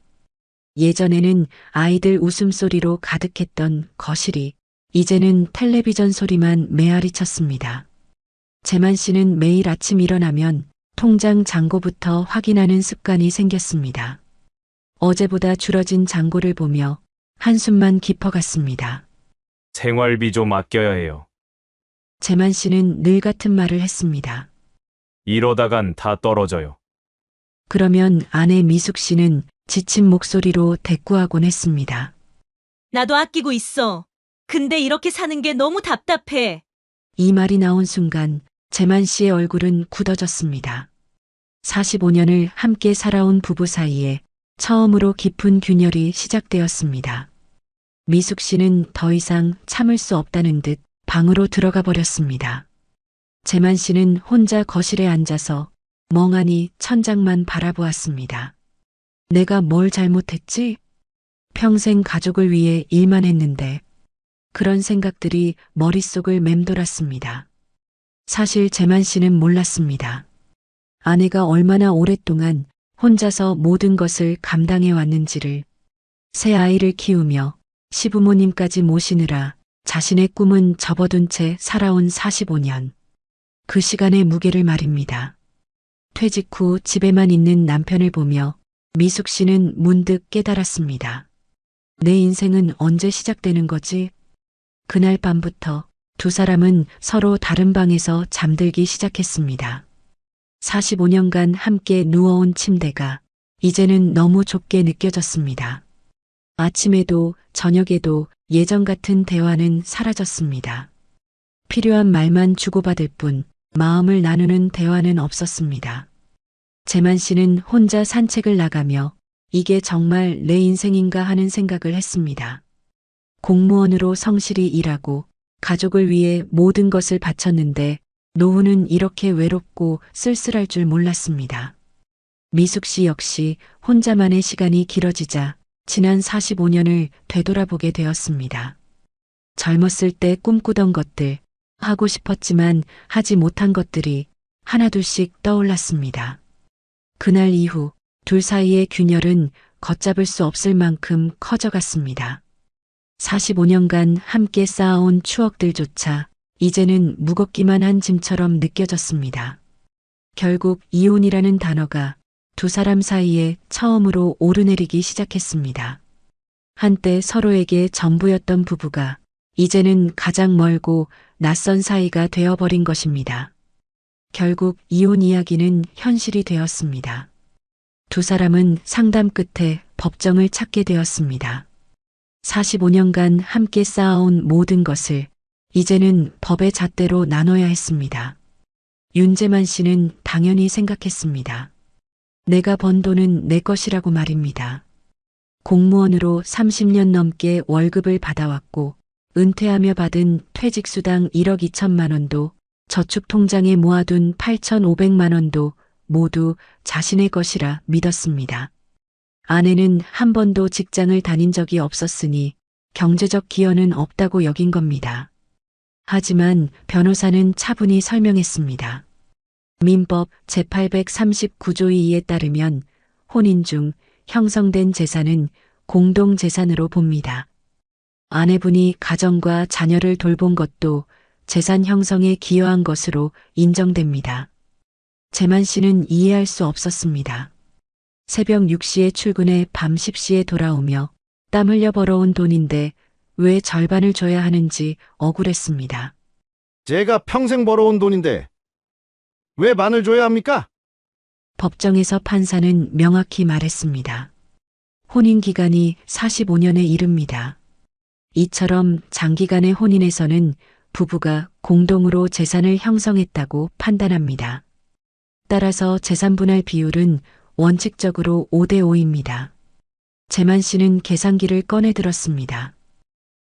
예전에는 아이들 웃음소리로 가득했던 거실이 이제는 텔레비전 소리만 메아리 쳤습니다. 재만 씨는 매일 아침 일어나면 통장 잔고부터 확인하는 습관이 생겼습니다. 어제보다 줄어진 잔고를 보며 한숨만 깊어갔습니다. 생활비 좀 아껴야 해요. 재만 씨는 늘 같은 말을 했습니다. 이러다간 다 떨어져요. 그러면 아내 미숙 씨는 지친 목소리로 대꾸하곤 했습니다. 나도 아끼고 있어. 근데 이렇게 사는 게 너무 답답해. 이 말이 나온 순간 재만 씨의 얼굴은 굳어졌습니다. 45년을 함께 살아온 부부 사이에 처음으로 깊은 균열이 시작되었습니다. 미숙 씨는 더 이상 참을 수 없다는 듯 방으로 들어가 버렸습니다. 재만 씨는 혼자 거실에 앉아서 멍하니 천장만 바라보았습니다. 내가 뭘 잘못했지? 평생 가족을 위해 일만 했는데 그런 생각들이 머릿속을 맴돌았습니다. 사실 재만 씨는 몰랐습니다. 아내가 얼마나 오랫동안 혼자서 모든 것을 감당해 왔는지를. 새 아이를 키우며 시부모님까지 모시느라 자신의 꿈은 접어둔 채 살아온 45년. 그 시간의 무게를 말입니다. 퇴직 후 집에만 있는 남편을 보며 미숙 씨는 문득 깨달았습니다. 내 인생은 언제 시작되는 거지? 그날 밤부터 두 사람은 서로 다른 방에서 잠들기 시작했습니다. 45년간 함께 누워온 침대가 이제는 너무 좁게 느껴졌습니다. 아침에도 저녁에도 예전 같은 대화는 사라졌습니다. 필요한 말만 주고받을 뿐 마음을 나누는 대화는 없었습니다. 재만 씨는 혼자 산책을 나가며 이게 정말 내 인생인가 하는 생각을 했습니다. 공무원으로 성실히 일하고 가족을 위해 모든 것을 바쳤는데 노후는 이렇게 외롭고 쓸쓸할 줄 몰랐습니다. 미숙 씨 역시 혼자만의 시간이 길어지자 지난 45년을 되돌아보게 되었습니다. 젊었을 때 꿈꾸던 것들, 하고 싶었지만 하지 못한 것들이 하나둘씩 떠올랐습니다. 그날 이후 둘 사이의 균열은 걷잡을 수 없을 만큼 커져갔습니다. 45년간 함께 쌓아온 추억들조차 이제는 무겁기만 한 짐처럼 느껴졌습니다. 결국 이혼이라는 단어가 두 사람 사이에 처음으로 오르내리기 시작했습니다. 한때 서로에게 전부였던 부부가 이제는 가장 멀고 낯선 사이가 되어버린 것입니다. 결국 이혼 이야기는 현실이 되었습니다. 두 사람은 상담 끝에 법정을 찾게 되었습니다. 45년간 함께 쌓아온 모든 것을 이제는 법의 잣대로 나눠야 했습니다. 윤재만 씨는 당연히 생각했습니다. 내가 번 돈은 내 것이라고 말입니다. 공무원으로 30년 넘게 월급을 받아왔고 은퇴하며 받은 퇴직수당 1억 2천만 원도 저축통장에 모아둔 8,500만 원도 모두 자신의 것이라 믿었습니다. 아내는 한 번도 직장을 다닌 적이 없었으니 경제적 기여는 없다고 여긴 겁니다. 하지만 변호사는 차분히 설명했습니다. 민법 제839조 2에 따르면 혼인 중 형성된 재산은 공동재산으로 봅니다. 아내분이 가정과 자녀를 돌본 것도 재산 형성에 기여한 것으로 인정됩니다. 재만 씨는 이해할 수 없었습니다. 새벽 6시에 출근해 밤 10시에 돌아오며 땀 흘려 벌어온 돈인데 왜 절반을 줘야 하는지 억울했습니다. 제가 평생 벌어온 돈인데 왜 반을 줘야 합니까? 법정에서 판사는 명확히 말했습니다. 혼인 기간이 45년에 이릅니다. 이처럼 장기간의 혼인에서는 부부가 공동으로 재산을 형성했다고 판단합니다. 따라서 재산 분할 비율은 원칙적으로 5대5입니다. 재만 씨는 계산기를 꺼내 들었습니다.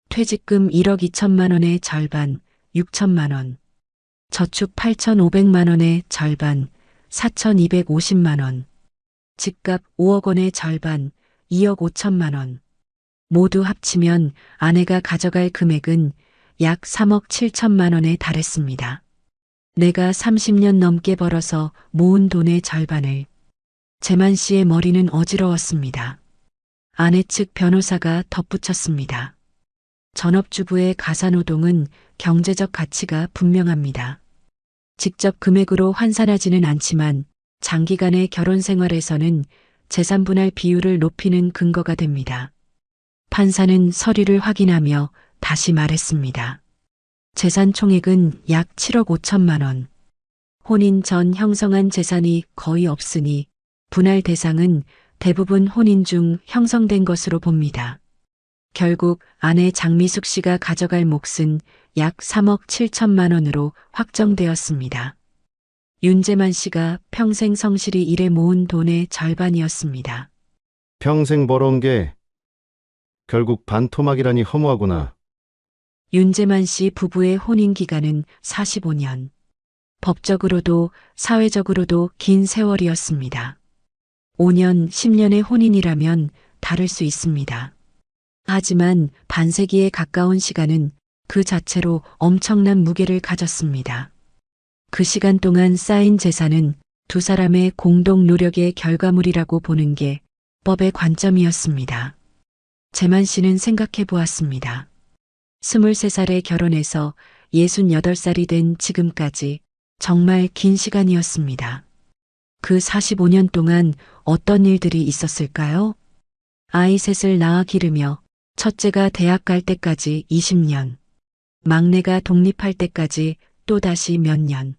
퇴직금 1억 2천만 원의 절반, 6천만 원. 저축 8,500만 원의 절반, 4,250만 원. 집값 5억 원의 절반, 2억 5천만 원. 모두 합치면 아내가 가져갈 금액은 약 3억 7천만 원에 달했습니다. 내가 30년 넘게 벌어서 모은 돈의 절반을. 재만 씨의 머리는 어지러웠습니다. 아내 측 변호사가 덧붙였습니다. 전업주부의 가사노동은 경제적 가치가 분명합니다. 직접 금액으로 환산하지는 않지만 장기간의 결혼 생활에서는 재산 분할 비율을 높이는 근거가 됩니다. 판사는 서류를 확인하며 다시 말했습니다. 재산 총액은 약 7억 5천만 원. 혼인 전 형성한 재산이 거의 없으니 분할 대상은 대부분 혼인 중 형성된 것으로 봅니다. 결국 아내 장미숙 씨가 가져갈 몫은 약 3억 7천만 원으로 확정되었습니다. 윤재만 씨가 평생 성실히 일해 모은 돈의 절반이었습니다. 평생 벌어온 게 결국 반토막이라니 허무하구나. 윤재만 씨 부부의 혼인 기간은 45년. 법적으로도 사회적으로도 긴 세월이었습니다. 5년, 10년의 혼인이라면 다를 수 있습니다. 하지만 반세기에 가까운 시간은 그 자체로 엄청난 무게를 가졌습니다. 그 시간 동안 쌓인 재산은 두 사람의 공동 노력의 결과물이라고 보는 게 법의 관점이었습니다. 재만 씨는 생각해 보았습니다. 23살에 결혼해서 68살이 된 지금까지 정말 긴 시간이었습니다. 그 45년 동안 어떤 일들이 있었을까요? 아이 셋을 낳아 기르며 첫째가 대학 갈 때까지 20년, 막내가 독립할 때까지 또다시 몇 년,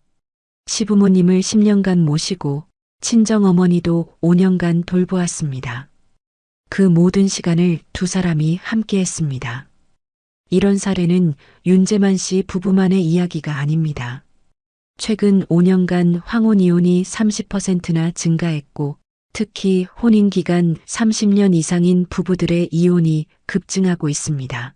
시부모님을 10년간 모시고 친정어머니도 5년간 돌보았습니다. 그 모든 시간을 두 사람이 함께 했습니다. 이런 사례는 윤재만 씨 부부만의 이야기가 아닙니다. 최근 5년간 황혼이혼이 30%나 증가했고 특히 혼인기간 30년 이상인 부부들의 이혼이 급증하고 있습니다.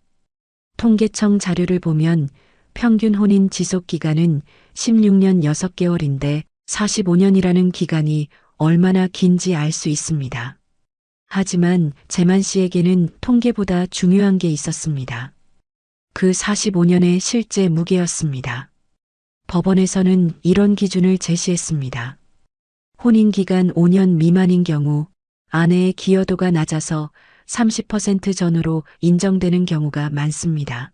통계청 자료를 보면 평균 혼인 지속 기간은 16년 6개월인데 45년이라는 기간이 얼마나 긴지 알 수 있습니다. 하지만 재만 씨에게는 통계보다 중요한 게 있었습니다. 그 45년의 실제 무게였습니다. 법원에서는 이런 기준을 제시했습니다. 혼인기간 5년 미만인 경우 아내의 기여도가 낮아서 30% 전후로 인정되는 경우가 많습니다.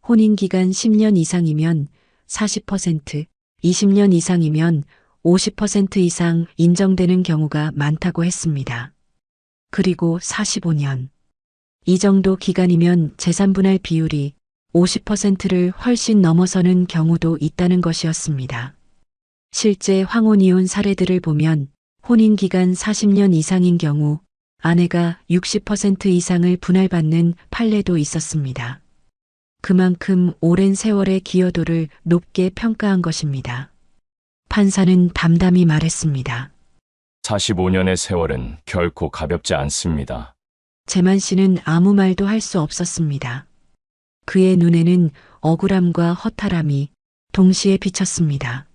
혼인기간 10년 이상이면 40%, 20년 이상이면 50% 이상 인정되는 경우가 많다고 했습니다. 그리고 45년. 이 정도 기간이면 재산분할 비율이 50%를 훨씬 넘어서는 경우도 있다는 것이었습니다. 실제 황혼이혼 사례들을 보면 혼인기간 40년 이상인 경우 아내가 60% 이상을 분할받는 판례도 있었습니다. 그만큼 오랜 세월의 기여도를 높게 평가한 것입니다. 판사는 담담히 말했습니다. 45년의 세월은 결코 가볍지 않습니다. 재만 씨는 아무 말도 할 수 없었습니다. 그의 눈에는 억울함과 허탈함이 동시에 비쳤습니다.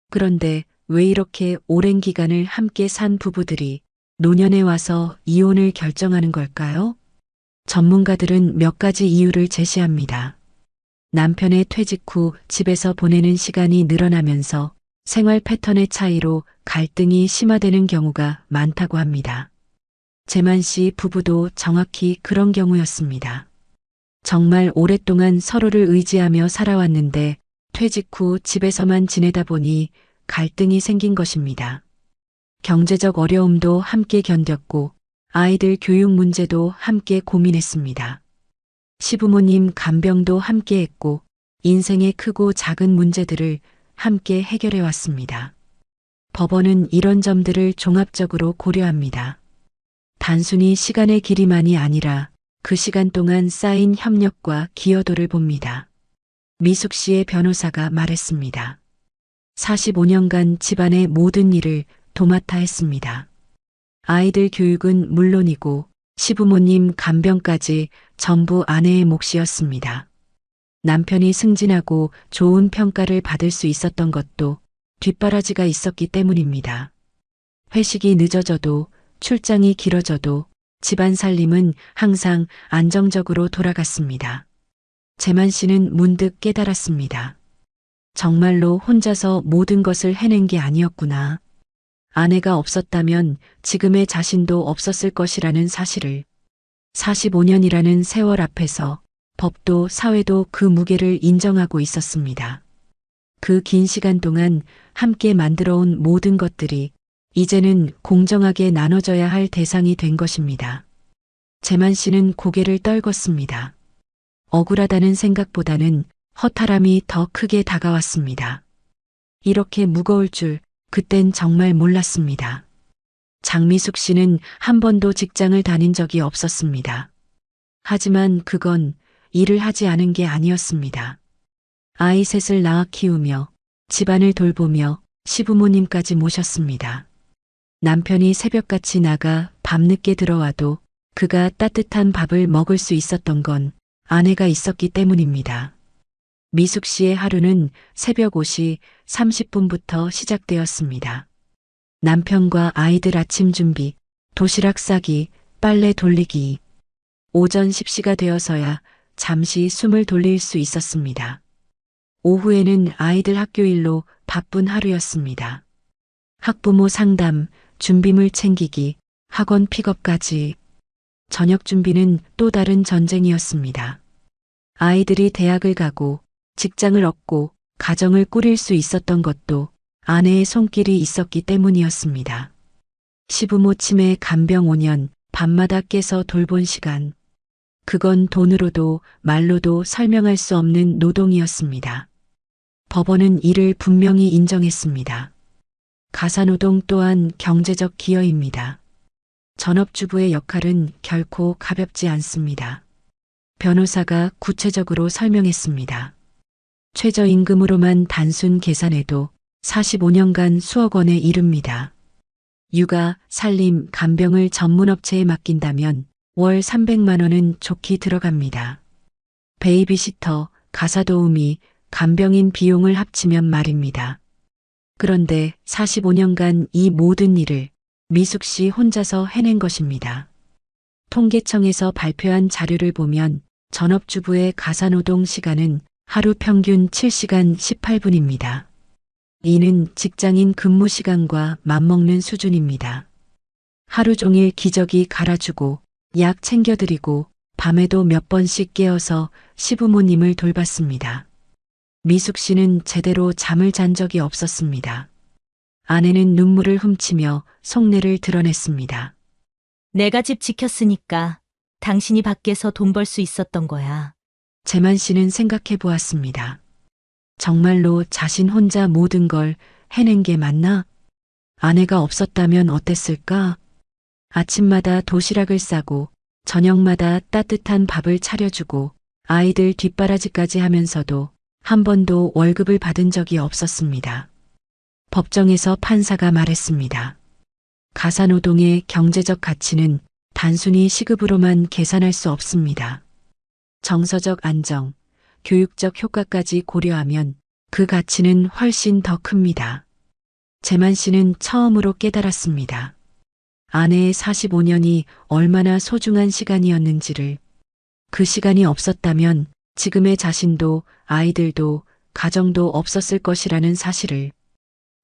그런데 왜 이렇게 오랜 기간을 함께 산 부부들이 노년에 와서 이혼을 결정하는 걸까요? 전문가들은 몇 가지 이유를 제시합니다. 남편의 퇴직 후 집에서 보내는 시간이 늘어나면서 생활 패턴의 차이로 갈등이 심화되는 경우가 많다고 합니다. 재만 씨 부부도 정확히 그런 경우였습니다. 정말 오랫동안 서로를 의지하며 살아왔는데 퇴직 후 집에서만 지내다 보니 갈등이 생긴 것입니다. 경제적 어려움도 함께 견뎠고 아이들 교육 문제도 함께 고민했습니다. 시부모님 간병도 함께 했고 인생의 크고 작은 문제들을 함께 해결해 왔습니다. 법원은 이런 점들을 종합적으로 고려합니다. 단순히 시간의 길이만이 아니라 그 시간 동안 쌓인 협력과 기여도를 봅니다. 미숙 씨의 변호사가 말했습니다. 45년간 집안의 모든 일을 도맡아 했습니다. 아이들 교육은 물론이고 시부모님 간병까지 전부 아내의 몫이었습니다. 남편이 승진하고 좋은 평가를 받을 수 있었던 것도 뒷바라지가 있었기 때문입니다. 회식이 늦어져도 출장이 길어져도 집안 살림은 항상 안정적으로 돌아갔습니다. 재만 씨는 문득 깨달았습니다. 정말로 혼자서 모든 것을 해낸 게 아니었구나. 아내가 없었다면 지금의 자신도 없었을 것이라는 사실을 45년이라는 세월 앞에서 법도 사회도 그 무게를 인정하고 있었습니다. 그 긴 시간 동안 함께 만들어온 모든 것들이 이제는 공정하게 나눠져야 할 대상이 된 것입니다. 재만 씨는 고개를 떨궜습니다. 억울하다는 생각보다는 허탈함이 더 크게 다가왔습니다. 이렇게 무거울 줄 그땐 정말 몰랐습니다. 장미숙 씨는 한 번도 직장을 다닌 적이 없었습니다. 하지만 그건 일을 하지 않은 게 아니었습니다. 아이 셋을 낳아 키우며 집안을 돌보며 시부모님까지 모셨습니다. 남편이 새벽같이 나가 밤늦게 들어와도 그가 따뜻한 밥을 먹을 수 있었던 건 아내가 있었기 때문입니다. 미숙 씨의 하루는 새벽 5시 30분부터 시작되었습니다. 남편과 아이들 아침 준비, 도시락 싸기, 빨래 돌리기. 오전 10시가 되어서야 잠시 숨을 돌릴 수 있었습니다. 오후에는 아이들 학교 일로 바쁜 하루였습니다. 학부모 상담, 준비물 챙기기, 학원 픽업까지. 저녁 준비는 또 다른 전쟁이었습니다. 아이들이 대학을 가고 직장을 얻고 가정을 꾸릴 수 있었던 것도 아내의 손길이 있었기 때문이었습니다. 시부모 치매 간병 5년, 밤마다 깨서 돌본 시간. 그건 돈으로도 말로도 설명할 수 없는 노동이었습니다. 법원은 이를 분명히 인정했습니다. 가사노동 또한 경제적 기여입니다. 전업주부의 역할은 결코 가볍지 않습니다. 변호사가 구체적으로 설명했습니다. 최저임금으로만 단순 계산해도 45년간 수억 원에 이릅니다. 육아, 살림, 간병을 전문업체에 맡긴다면 월 300만 원은 좋게 들어갑니다. 베이비시터, 가사도우미, 간병인 비용을 합치면 말입니다. 그런데 45년간 이 모든 일을 미숙 씨 혼자서 해낸 것입니다. 통계청에서 발표한 자료를 보면 전업주부의 가사노동 시간은 하루 평균 7시간 18분입니다. 이는 직장인 근무 시간과 맞먹는 수준입니다. 하루 종일 기저귀 갈아주고 약 챙겨드리고 밤에도 몇 번씩 깨어서 시부모님을 돌봤습니다. 미숙 씨는 제대로 잠을 잔 적이 없었습니다. 아내는 눈물을 훔치며 속내를 드러냈습니다. 내가 집 지켰으니까 당신이 밖에서 돈 벌 수 있었던 거야. 재만 씨는 생각해 보았습니다. 정말로 자신 혼자 모든 걸 해낸 게 맞나? 아내가 없었다면 어땠을까? 아침마다 도시락을 싸고 저녁마다 따뜻한 밥을 차려주고 아이들 뒷바라지까지 하면서도 한 번도 월급을 받은 적이 없었습니다. 법정에서 판사가 말했습니다. 가사노동의 경제적 가치는 단순히 시급으로만 계산할 수 없습니다. 정서적 안정, 교육적 효과까지 고려하면 그 가치는 훨씬 더 큽니다. 재만 씨는 처음으로 깨달았습니다. 아내의 45년이 얼마나 소중한 시간이었는지를. 그 시간이 없었다면 지금의 자신도 아이들도 가정도 없었을 것이라는 사실을.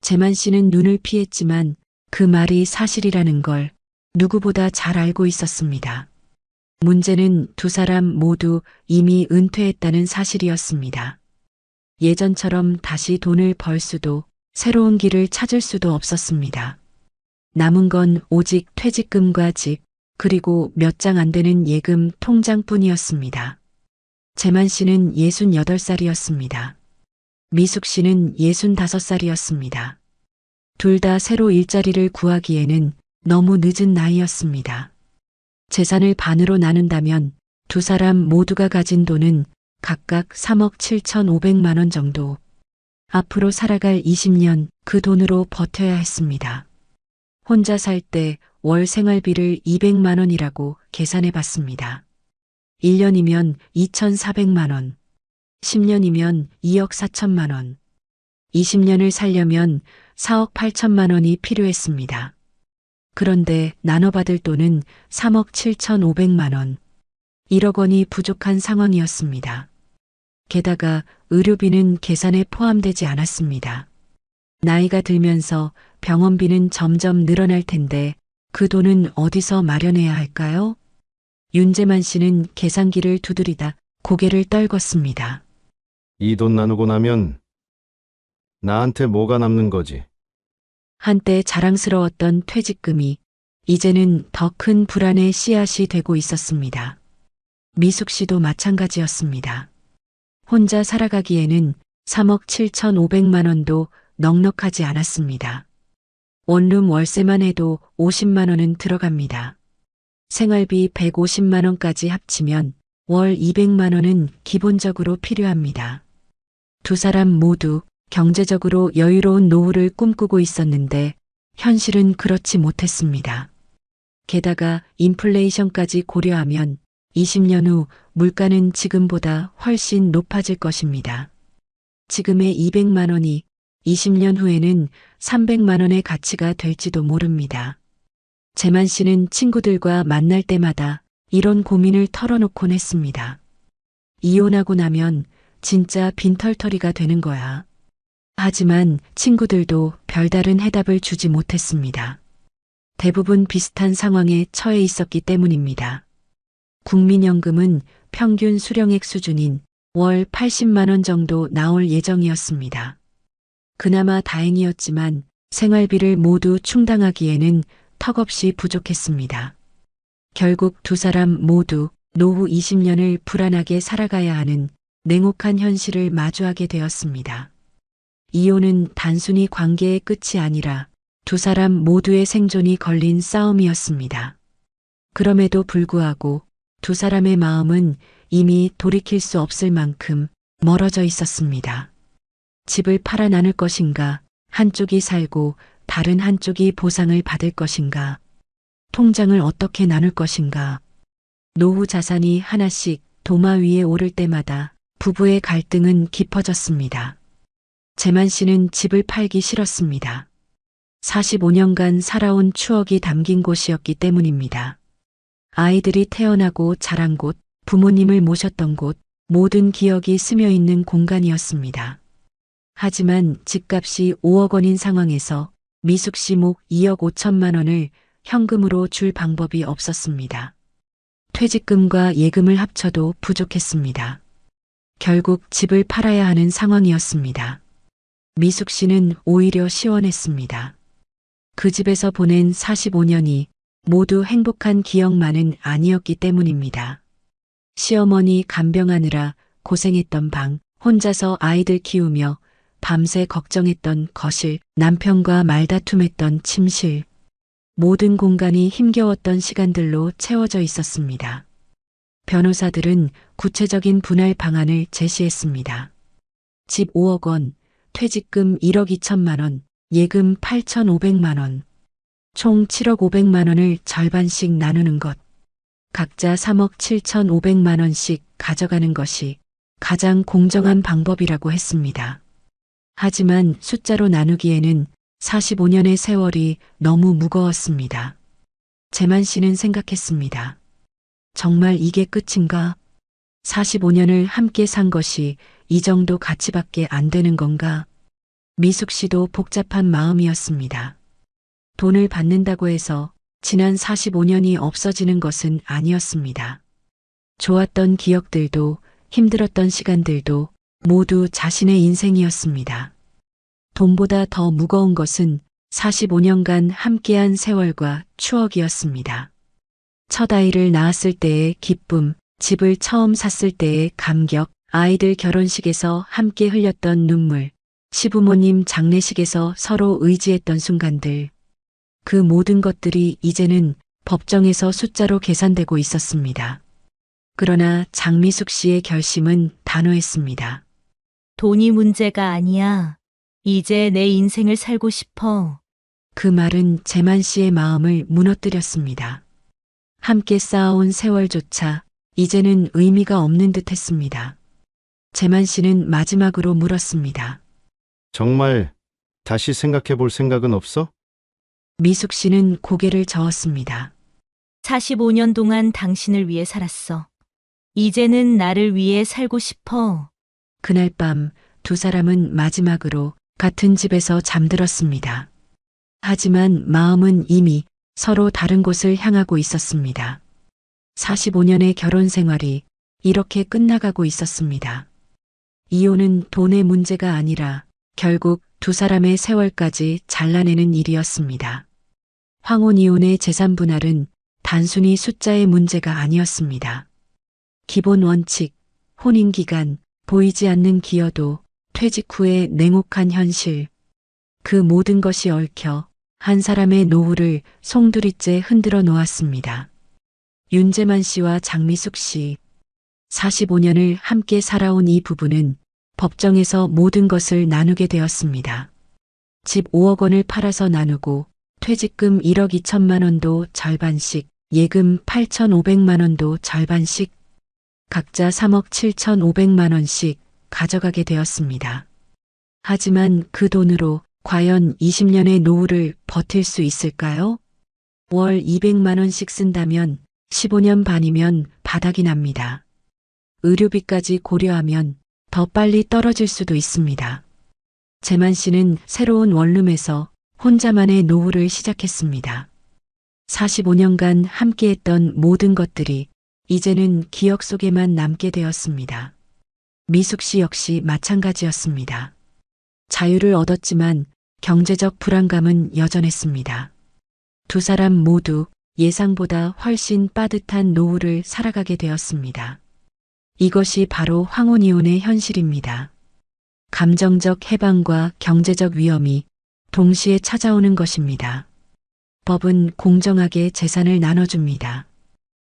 재만 씨는 눈을 피했지만 그 말이 사실이라는 걸 누구보다 잘 알고 있었습니다. 문제는 두 사람 모두 이미 은퇴했다는 사실이었습니다. 예전처럼 다시 돈을 벌 수도 새로운 길을 찾을 수도 없었습니다. 남은 건 오직 퇴직금과 집, 그리고 몇 장 안 되는 예금 통장뿐이었습니다. 재만 씨는 68살이었습니다. 미숙 씨는 65살이었습니다. 둘 다 새로 일자리를 구하기에는 너무 늦은 나이였습니다. 재산을 반으로 나눈다면 두 사람 모두가 가진 돈은 각각 3억 7,500만 원 정도. 앞으로 살아갈 20년 그 돈으로 버텨야 했습니다. 혼자 살 때 월 생활비를 200만 원이라고 계산해 봤습니다. 1년이면 2,400만 원, 10년이면 2억 4천만 원, 20년을 살려면 4억 8천만 원이 필요했습니다. 그런데 나눠받을 돈은 3억 7,500만 원, 1억 원이 부족한 상황이었습니다. 게다가 의료비는 계산에 포함되지 않았습니다. 나이가 들면서 병원비는 점점 늘어날 텐데 그 돈은 어디서 마련해야 할까요? 윤재만 씨는 계산기를 두드리다 고개를 떨궜습니다. 이 돈 나누고 나면 나한테 뭐가 남는 거지? 한때 자랑스러웠던 퇴직금이 이제는 더 큰 불안의 씨앗이 되고 있었습니다. 미숙 씨도 마찬가지였습니다. 혼자 살아가기에는 3억 7,500만 원도 넉넉하지 않았습니다. 원룸 월세만 해도 50만 원은 들어갑니다. 생활비 150만 원까지 합치면 월 200만 원은 기본적으로 필요합니다. 두 사람 모두 경제적으로 여유로운 노후를 꿈꾸고 있었는데 현실은 그렇지 못했습니다. 게다가 인플레이션까지 고려하면 20년 후 물가는 지금보다 훨씬 높아질 것입니다. 지금의 200만 원이 20년 후에는 300만 원의 가치가 될지도 모릅니다. 재만 씨는 친구들과 만날 때마다 이런 고민을 털어놓곤 했습니다. 이혼하고 나면 진짜 빈털터리가 되는 거야. 하지만 친구들도 별다른 해답을 주지 못했습니다. 대부분 비슷한 상황에 처해 있었기 때문입니다. 국민연금은 평균 수령액 수준인 월 80만 원 정도 나올 예정이었습니다. 그나마 다행이었지만 생활비를 모두 충당하기에는 턱없이 부족했습니다. 결국 두 사람 모두 노후 20년을 불안하게 살아가야 하는 냉혹한 현실을 마주하게 되었습니다. 이혼은 단순히 관계의 끝이 아니라 두 사람 모두의 생존이 걸린 싸움이었습니다. 그럼에도 불구하고 두 사람의 마음은 이미 돌이킬 수 없을 만큼 멀어져 있었습니다. 집을 팔아 나눌 것인가, 한쪽이 살고 다른 한쪽이 보상을 받을 것인가, 통장을 어떻게 나눌 것인가. 노후 자산이 하나씩 도마 위에 오를 때마다 부부의 갈등은 깊어졌습니다. 재만 씨는 집을 팔기 싫었습니다. 45년간 살아온 추억이 담긴 곳이었기 때문입니다. 아이들이 태어나고 자란 곳, 부모님을 모셨던 곳, 모든 기억이 스며 있는 공간이었습니다. 하지만 집값이 5억 원인 상황에서 미숙 씨 목 2억 5천만 원을 현금으로 줄 방법이 없었습니다. 퇴직금과 예금을 합쳐도 부족했습니다. 결국 집을 팔아야 하는 상황이었습니다. 미숙 씨는 오히려 시원했습니다. 그 집에서 보낸 45년이 모두 행복한 기억만은 아니었기 때문입니다. 시어머니 간병하느라 고생했던 방, 혼자서 아이들 키우며 밤새 걱정했던 거실, 남편과 말다툼했던 침실, 모든 공간이 힘겨웠던 시간들로 채워져 있었습니다. 변호사들은 구체적인 분할 방안을 제시했습니다. 집 5억 원, 퇴직금 1억 2천만 원, 예금 8,500만 원, 총 7억 500만 원을 절반씩 나누는 것, 각자 3억 7,500만 원씩 가져가는 것이 가장 공정한 방법이라고 했습니다. 하지만 숫자로 나누기에는 45년의 세월이 너무 무거웠습니다. 재만 씨는 생각했습니다. 정말 이게 끝인가? 45년을 함께 산 것이 이 정도 가치밖에 안 되는 건가? 미숙 씨도 복잡한 마음이었습니다. 돈을 받는다고 해서 지난 45년이 없어지는 것은 아니었습니다. 좋았던 기억들도 힘들었던 시간들도 모두 자신의 인생이었습니다. 돈보다 더 무거운 것은 45년간 함께한 세월과 추억이었습니다. 첫 아이를 낳았을 때의 기쁨, 집을 처음 샀을 때의 감격, 아이들 결혼식에서 함께 흘렸던 눈물, 시부모님 장례식에서 서로 의지했던 순간들. 그 모든 것들이 이제는 법정에서 숫자로 계산되고 있었습니다. 그러나 장미숙 씨의 결심은 단호했습니다. 돈이 문제가 아니야. 이제 내 인생을 살고 싶어. 그 말은 재만 씨의 마음을 무너뜨렸습니다. 함께 쌓아온 세월조차 이제는 의미가 없는 듯 했습니다. 재만 씨는 마지막으로 물었습니다. 정말 다시 생각해 볼 생각은 없어? 미숙 씨는 고개를 저었습니다. 45년 동안 당신을 위해 살았어. 이제는 나를 위해 살고 싶어. 그날 밤 두 사람은 마지막으로 같은 집에서 잠들었습니다. 하지만 마음은 이미 서로 다른 곳을 향하고 있었습니다. 45년의 결혼 생활이 이렇게 끝나가고 있었습니다. 이혼은 돈의 문제가 아니라 결국 두 사람의 세월까지 잘라내는 일이었습니다. 황혼 이혼의 재산 분할은 단순히 숫자의 문제가 아니었습니다. 기본 원칙, 혼인 기간, 보이지 않는 기여도, 퇴직 후의 냉혹한 현실, 그 모든 것이 얽혀 한 사람의 노후를 송두리째 흔들어 놓았습니다. 윤재만 씨와 장미숙 씨, 45년을 함께 살아온 이 부부는 법정에서 모든 것을 나누게 되었습니다. 집 5억 원을 팔아서 나누고 퇴직금 1억 2천만 원도 절반씩, 예금 8,500만 원도 절반씩, 각자 3억 7,500만 원씩 가져가게 되었습니다. 하지만 그 돈으로 과연 20년의 노후를 버틸 수 있을까요? 월 200만 원씩 쓴다면 15년 반이면 바닥이 납니다. 의료비까지 고려하면 더 빨리 떨어질 수도 있습니다. 재만 씨는 새로운 원룸에서 혼자만의 노후를 시작했습니다. 45년간 함께했던 모든 것들이 이제는 기억 속에만 남게 되었습니다. 미숙 씨 역시 마찬가지였습니다. 자유를 얻었지만 경제적 불안감은 여전했습니다. 두 사람 모두 예상보다 훨씬 빠듯한 노후를 살아가게 되었습니다. 이것이 바로 황혼이혼의 현실입니다. 감정적 해방과 경제적 위험이 동시에 찾아오는 것입니다. 법은 공정하게 재산을 나눠줍니다.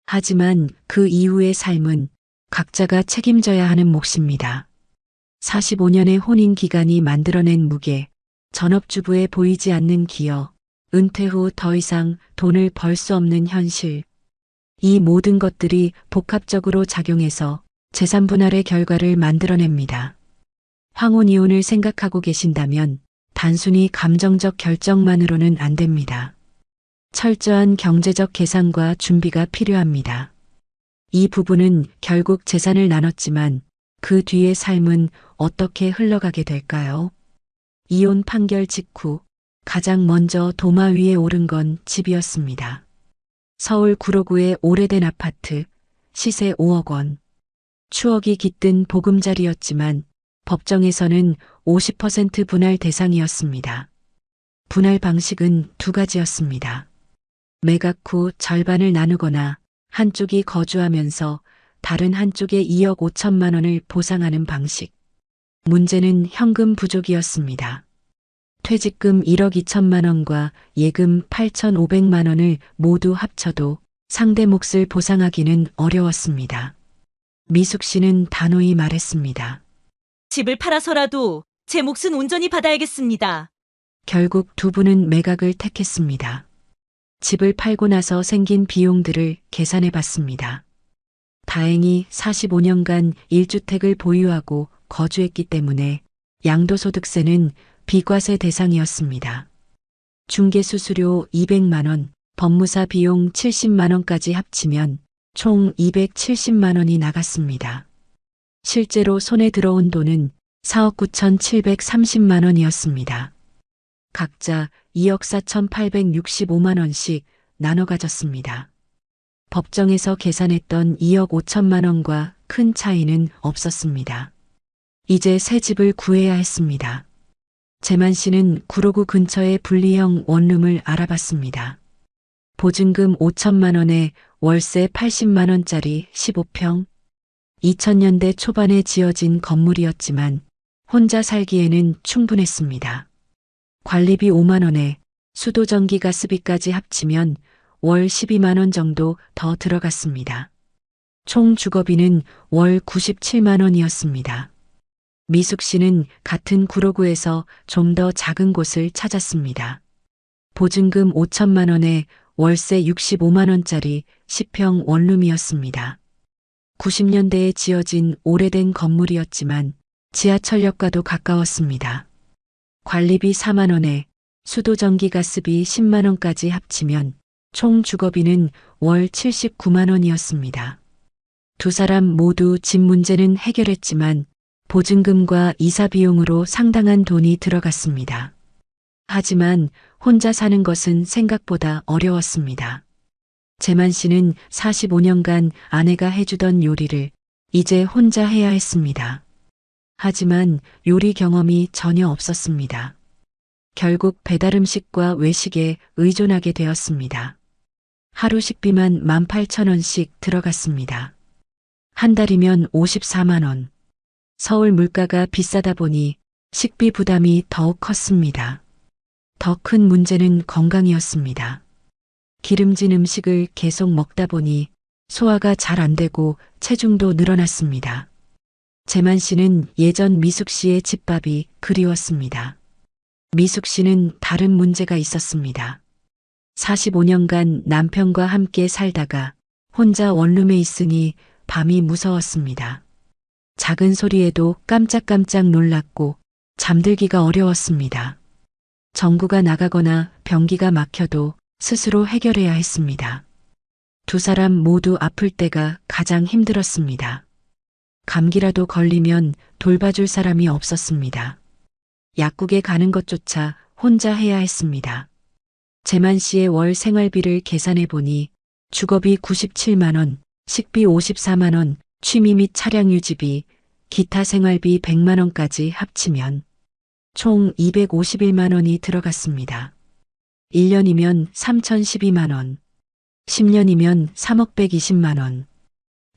하지만 그 이후의 삶은 각자가 책임져야 하는 몫입니다. 45년의 혼인 기간이 만들어낸 무게, 전업주부에 보이지 않는 기여, 은퇴 후 더 이상 돈을 벌 수 없는 현실. 이 모든 것들이 복합적으로 작용해서 재산 분할의 결과를 만들어냅니다. 황혼이혼을 생각하고 계신다면 단순히 감정적 결정만으로는 안 됩니다. 철저한 경제적 계산과 준비가 필요합니다. 이 부부는 결국 재산을 나눴지만 그 뒤의 삶은 어떻게 흘러가게 될까요? 이혼 판결 직후 가장 먼저 도마 위에 오른 건 집이었습니다. 서울 구로구의 오래된 아파트, 시세 5억 원. 추억이 깃든 보금자리였지만 법정에서는 50% 분할 대상이었습니다. 분할 방식은 두 가지였습니다. 매각 후 절반을 나누거나 한쪽이 거주하면서 다른 한쪽에 2억 5천만 원을 보상하는 방식. 문제는 현금 부족이었습니다. 퇴직금 1억 2천만 원과 예금 8,500만 원을 모두 합쳐도 상대 몫을 보상하기는 어려웠습니다. 미숙 씨는 단호히 말했습니다. 집을 팔아서라도 제 몫은 온전히 받아야겠습니다. 결국 두 분은 매각을 택했습니다. 집을 팔고 나서 생긴 비용들을 계산해 봤습니다. 다행히 45년간 1주택을 보유하고 거주했기 때문에 양도소득세는 비과세 대상이었습니다. 중개수수료 200만 원, 법무사 비용 70만 원까지 합치면 총 270만 원이 나갔습니다. 실제로 손에 들어온 돈은 4억 9,730만 원이었습니다. 각자 2억 4,865만 원씩 나눠 가졌습니다. 법정에서 계산했던 2억 5천만 원과 큰 차이는 없었습니다. 이제 새 집을 구해야 했습니다. 재만 씨는 구로구 근처의 분리형 원룸을 알아봤습니다. 보증금 5천만 원에 월세 80만 원짜리 15평. 2000년대 초반에 지어진 건물이었지만 혼자 살기에는 충분했습니다. 관리비 5만 원에 수도 전기 가스비까지 합치면 월 12만 원 정도 더 들어갔습니다. 총 주거비는 월 97만 원이었습니다. 미숙 씨는 같은 구로구에서 좀 더 작은 곳을 찾았습니다. 보증금 5천만 원에 월세 65만 원짜리 10평 원룸이었습니다. 90년대에 지어진 오래된 건물이었지만 지하철역과도 가까웠습니다. 관리비 4만 원에 수도 전기 가스비 10만 원까지 합치면 총 주거비는 월 79만 원이었습니다. 두 사람 모두 집 문제는 해결했지만 보증금과 이사 비용으로 상당한 돈이 들어갔습니다. 하지만 혼자 사는 것은 생각보다 어려웠습니다. 재만 씨는 45년간 아내가 해주던 요리를 이제 혼자 해야 했습니다. 하지만 요리 경험이 전혀 없었습니다. 결국 배달 음식과 외식에 의존하게 되었습니다. 하루 식비만 18,000원씩 들어갔습니다. 한 달이면 54만 원. 서울 물가가 비싸다 보니 식비 부담이 더욱 컸습니다. 더 큰 문제는 건강이었습니다. 기름진 음식을 계속 먹다 보니 소화가 잘 안 되고 체중도 늘어났습니다. 재만 씨는 예전 미숙 씨의 집밥이 그리웠습니다. 미숙 씨는 다른 문제가 있었습니다. 45년간 남편과 함께 살다가 혼자 원룸에 있으니 밤이 무서웠습니다. 작은 소리에도 깜짝깜짝 놀랐고 잠들기가 어려웠습니다. 전구가 나가거나 변기가 막혀도 스스로 해결해야 했습니다. 두 사람 모두 아플 때가 가장 힘들었습니다. 감기라도 걸리면 돌봐줄 사람이 없었습니다. 약국에 가는 것조차 혼자 해야 했습니다. 재만 씨의 월 생활비를 계산해 보니 주거비 97만 원, 식비 54만 원, 취미 및 차량 유지비, 기타 생활비 100만 원까지 합치면 총 251만 원이 들어갔습니다. 1년이면 3,012만 원, 10년이면 3억 120만 원.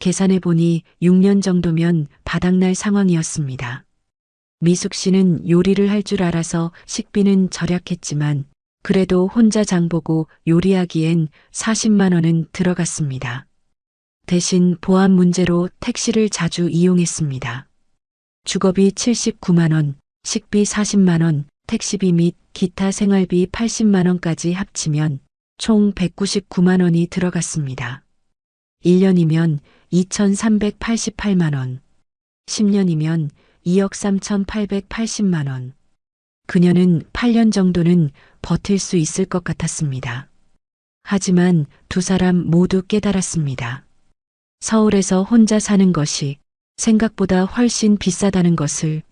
계산해 보니 6년 정도면 바닥날 상황이었습니다. 미숙 씨는 요리를 할 줄 알아서 식비는 절약했지만 그래도 혼자 장보고 요리하기엔 40만 원은 들어갔습니다. 대신 보안 문제로 택시를 자주 이용했습니다. 주거비 79만 원, 식비 40만 원, 택시비 및 기타 생활비 80만 원까지 합치면 총 199만 원이 들어갔습니다. 1년이면 2,388만 원, 10년이면 2억 3,880만 원. 그녀는 8년 정도는 버틸 수 있을 것 같았습니다. 하지만 두 사람 모두 깨달았습니다. 서울에서 혼자 사는 것이 생각보다 훨씬 비싸다는 것을.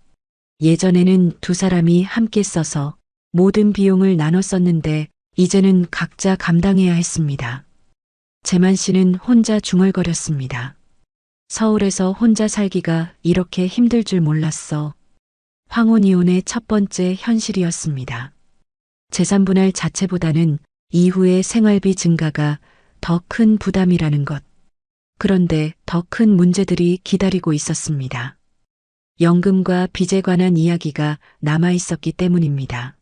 예전에는 두 사람이 함께 써서 모든 비용을 나눠 썼는데 이제는 각자 감당해야 했습니다. 재만 씨는 혼자 중얼거렸습니다. 서울에서 혼자 살기가 이렇게 힘들 줄 몰랐어. 황혼이혼의 첫 번째 현실이었습니다. 재산 분할 자체보다는 이후의 생활비 증가가 더 큰 부담이라는 것. 그런데 더 큰 문제들이 기다리고 있었습니다. 연금과 빚에 관한 이야기가 남아 있었기 때문입니다.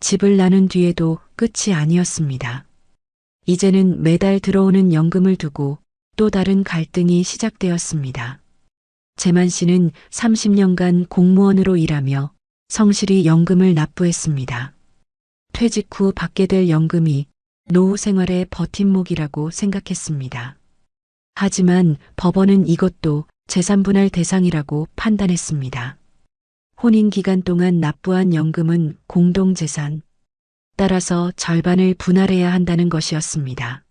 집을 나눈 뒤에도 끝이 아니었습니다. 이제는 매달 들어오는 연금을 두고 또 다른 갈등이 시작되었습니다. 재만 씨는 30년간 공무원으로 일하며 성실히 연금을 납부했습니다. 퇴직 후 받게 될 연금이 노후 생활의 버팀목이라고 생각했습니다. 하지만 법원은 이것도 재산분할 대상이라고 판단했습니다. 혼인 기간 동안 납부한 연금은 공동재산. 따라서 절반을 분할해야 한다는 것이었습니다.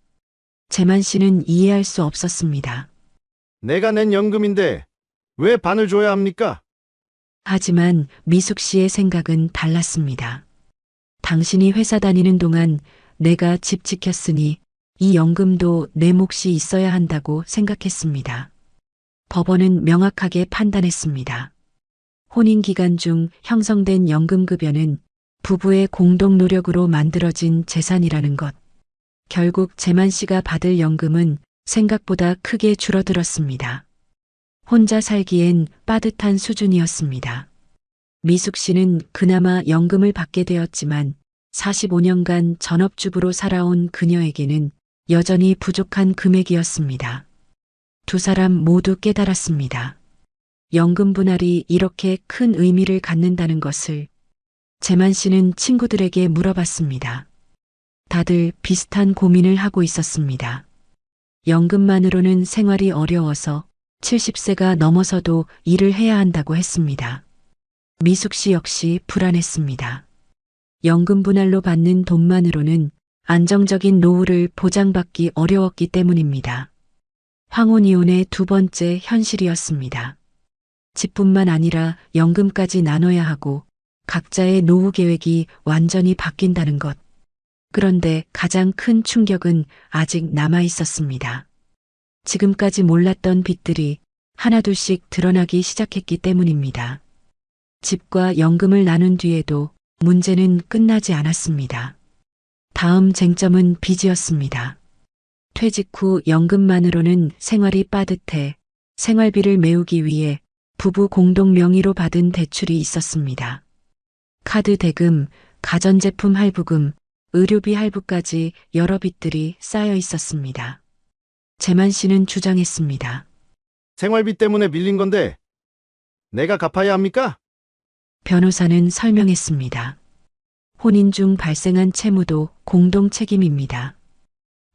재만 씨는 이해할 수 없었습니다. 내가 낸 연금인데 왜 반을 줘야 합니까? 하지만 미숙 씨의 생각은 달랐습니다. 당신이 회사 다니는 동안 내가 집 지켰으니 이 연금도 내 몫이 있어야 한다고 생각했습니다. 법원은 명확하게 판단했습니다. 혼인 기간 중 형성된 연금급여는 부부의 공동 노력으로 만들어진 재산이라는 것. 결국 재만 씨가 받을 연금은 생각보다 크게 줄어들었습니다. 혼자 살기엔 빠듯한 수준이었습니다. 미숙 씨는 그나마 연금을 받게 되었지만 45년간 전업주부로 살아온 그녀에게는 여전히 부족한 금액이었습니다. 두 사람 모두 깨달았습니다. 연금 분할이 이렇게 큰 의미를 갖는다는 것을. 재만 씨는 친구들에게 물어봤습니다. 다들 비슷한 고민을 하고 있었습니다. 연금만으로는 생활이 어려워서 70세가 넘어서도 일을 해야 한다고 했습니다. 미숙 씨 역시 불안했습니다. 연금 분할로 받는 돈만으로는 안정적인 노후를 보장받기 어려웠기 때문입니다. 황혼이혼의 두 번째 현실이었습니다. 집뿐만 아니라 연금까지 나눠야 하고 각자의 노후 계획이 완전히 바뀐다는 것. 그런데 가장 큰 충격은 아직 남아 있었습니다. 지금까지 몰랐던 빚들이 하나둘씩 드러나기 시작했기 때문입니다. 집과 연금을 나눈 뒤에도 문제는 끝나지 않았습니다. 다음 쟁점은 빚이었습니다. 퇴직 후 연금만으로는 생활이 빠듯해 생활비를 메우기 위해 부부 공동 명의로 받은 대출이 있었습니다. 카드 대금, 가전제품 할부금, 의료비 할부까지 여러 빚들이 쌓여 있었습니다. 재만 씨는 주장했습니다. 생활비 때문에 밀린 건데 내가 갚아야 합니까? 변호사는 설명했습니다. 혼인 중 발생한 채무도 공동 책임입니다.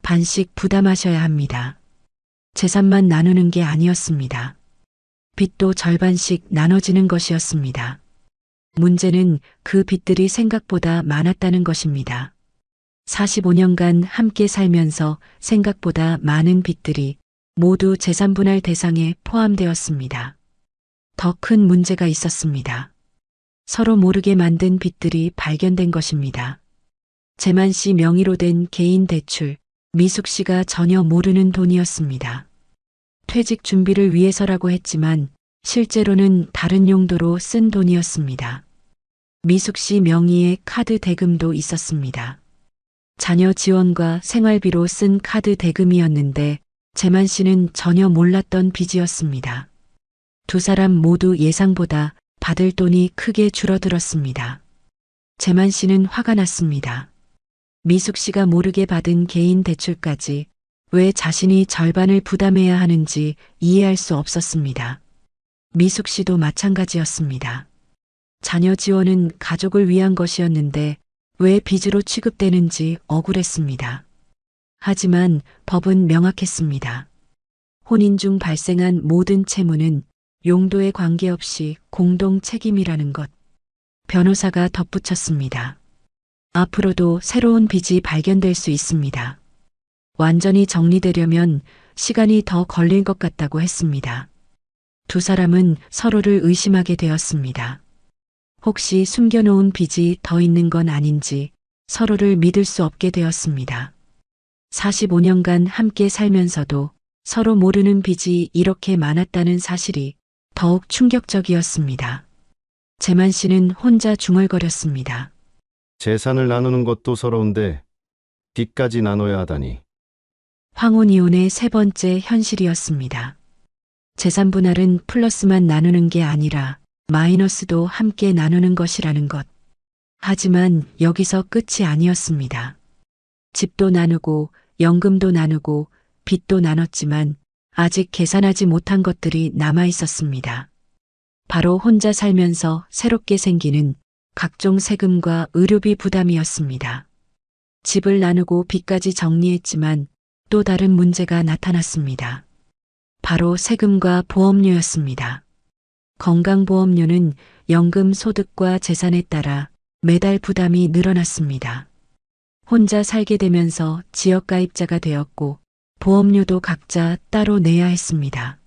반씩 부담하셔야 합니다. 재산만 나누는 게 아니었습니다. 빚도 절반씩 나눠지는 것이었습니다. 문제는 그 빚들이 생각보다 많았다는 것입니다. 45년간 함께 살면서 생각보다 많은 빚들이 모두 재산분할 대상에 포함되었습니다. 더 큰 문제가 있었습니다. 서로 모르게 만든 빚들이 발견된 것입니다. 재만 씨 명의로 된 개인 대출, 미숙 씨가 전혀 모르는 돈이었습니다. 퇴직 준비를 위해서라고 했지만 실제로는 다른 용도로 쓴 돈이었습니다. 미숙 씨 명의의 카드 대금도 있었습니다. 자녀 지원과 생활비로 쓴 카드 대금이었는데 재만 씨는 전혀 몰랐던 빚이었습니다. 두 사람 모두 예상보다 받을 돈이 크게 줄어들었습니다. 재만 씨는 화가 났습니다. 미숙 씨가 모르게 받은 개인 대출까지 왜 자신이 절반을 부담해야 하는지 이해할 수 없었습니다. 미숙 씨도 마찬가지였습니다. 자녀 지원은 가족을 위한 것이었는데 왜 빚으로 취급되는지 억울했습니다. 하지만 법은 명확했습니다. 혼인 중 발생한 모든 채무는 용도에 관계없이 공동 책임이라는 것. 변호사가 덧붙였습니다. 앞으로도 새로운 빚이 발견될 수 있습니다. 완전히 정리되려면 시간이 더 걸릴 것 같다고 했습니다. 두 사람은 서로를 의심하게 되었습니다. 혹시 숨겨놓은 빚이 더 있는 건 아닌지 서로를 믿을 수 없게 되었습니다. 45년간 함께 살면서도 서로 모르는 빚이 이렇게 많았다는 사실이 더욱 충격적이었습니다. 재만 씨는 혼자 중얼거렸습니다. 재산을 나누는 것도 서러운데 빚까지 나눠야 하다니. 황혼이혼의 세 번째 현실이었습니다. 재산 분할은 플러스만 나누는 게 아니라 마이너스도 함께 나누는 것이라는 것. 하지만 여기서 끝이 아니었습니다. 집도 나누고 연금도 나누고 빚도 나눴지만 아직 계산하지 못한 것들이 남아 있었습니다. 바로 혼자 살면서 새롭게 생기는 각종 세금과 의료비 부담이었습니다. 집을 나누고 빚까지 정리했지만 또 다른 문제가 나타났습니다. 바로 세금과 보험료였습니다. 건강보험료는 연금 소득과 재산에 따라 매달 부담이 늘어났습니다. 혼자 살게 되면서 지역가입자가 되었고 보험료도 각자 따로 내야 했습니다.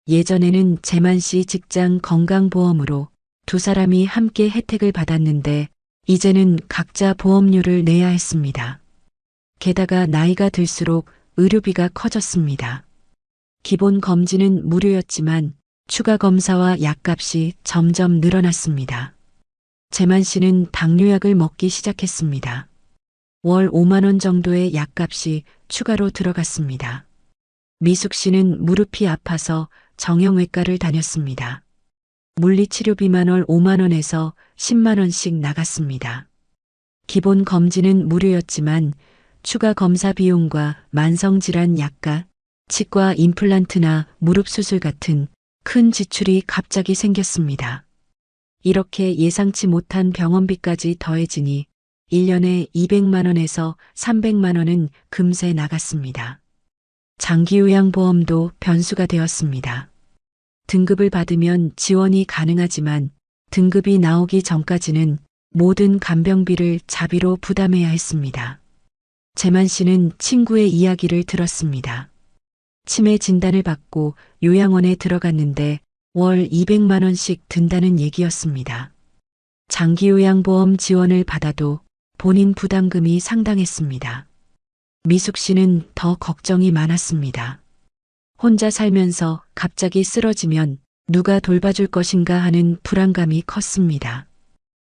예전에는 재만 씨 직장 건강보험으로 두 사람이 함께 혜택을 받았는데 이제는 각자 보험료를 내야 했습니다. 게다가 나이가 들수록 의료비가 커졌습니다. 기본 검진은 무료였지만 추가 검사와 약값이 점점 늘어났습니다. 재만 씨는 당뇨약을 먹기 시작했습니다. 월 5만 원 정도의 약값이 추가로 들어갔습니다. 미숙 씨는 무릎이 아파서 정형외과를 다녔습니다. 물리치료비만 월 5만 원에서 10만 원씩 나갔습니다. 기본 검진은 무료였지만 추가 검사 비용과 만성질환 약값, 치과 임플란트나 무릎 수술 같은 큰 지출이 갑자기 생겼습니다. 이렇게 예상치 못한 병원비까지 더해지니 1년에 200만 원에서 300만 원은 금세 나갔습니다. 장기요양보험도 변수가 되었습니다. 등급을 받으면 지원이 가능하지만 등급이 나오기 전까지는 모든 간병비를 자비로 부담해야 했습니다. 재만 씨는 친구의 이야기를 들었습니다. 치매 진단을 받고 요양원에 들어갔는데 월 200만 원씩 든다는 얘기였습니다. 장기요양보험 지원을 받아도 본인 부담금이 상당했습니다. 미숙 씨는 더 걱정이 많았습니다. 혼자 살면서 갑자기 쓰러지면 누가 돌봐줄 것인가 하는 불안감이 컸습니다.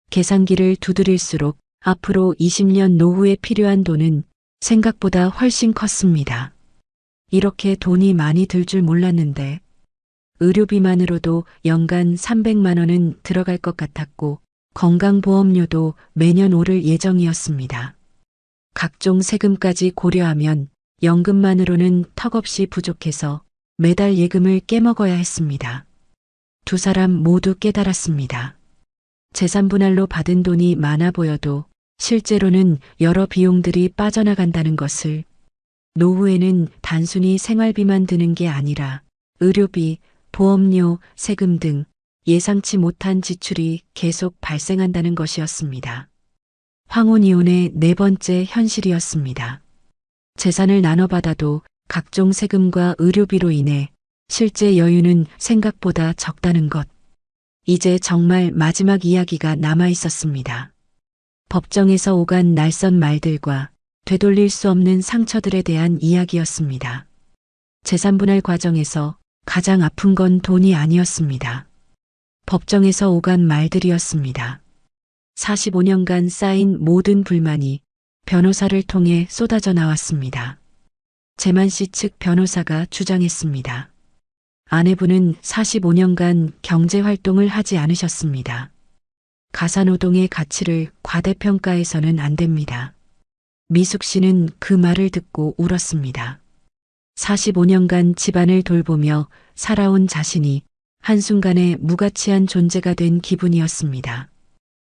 계산기를 두드릴수록 앞으로 20년 노후에 필요한 돈은 생각보다 훨씬 컸습니다. 이렇게 돈이 많이 들 줄 몰랐는데 의료비만으로도 연간 300만 원은 들어갈 것 같았고 건강보험료도 매년 오를 예정이었습니다. 각종 세금까지 고려하면 연금만으로는 턱없이 부족해서 매달 예금을 깨먹어야 했습니다. 두 사람 모두 깨달았습니다. 재산분할로 받은 돈이 많아 보여도 실제로는 여러 비용들이 빠져나간다는 것을, 노후에는 단순히 생활비만 드는 게 아니라 의료비, 보험료, 세금 등 예상치 못한 지출이 계속 발생한다는 것이었습니다. 황혼 이혼의 네 번째 현실이었습니다. 재산을 나눠받아도 각종 세금과 의료비로 인해 실제 여유는 생각보다 적다는 것. 이제 정말 마지막 이야기가 남아 있었습니다. 법정에서 오간 날선 말들과 되돌릴 수 없는 상처들에 대한 이야기였습니다. 재산분할 과정에서 가장 아픈 건 돈이 아니었습니다. 법정에서 오간 말들이었습니다. 45년간 쌓인 모든 불만이 변호사를 통해 쏟아져 나왔습니다. 재만 씨 측 변호사가 주장했습니다. 아내분은 45년간 경제활동을 하지 않으셨습니다. 가사노동의 가치를 과대평가해서는 안 됩니다. 미숙 씨는 그 말을 듣고 울었습니다. 45년간 집안을 돌보며 살아온 자신이 한순간에 무가치한 존재가 된 기분이었습니다.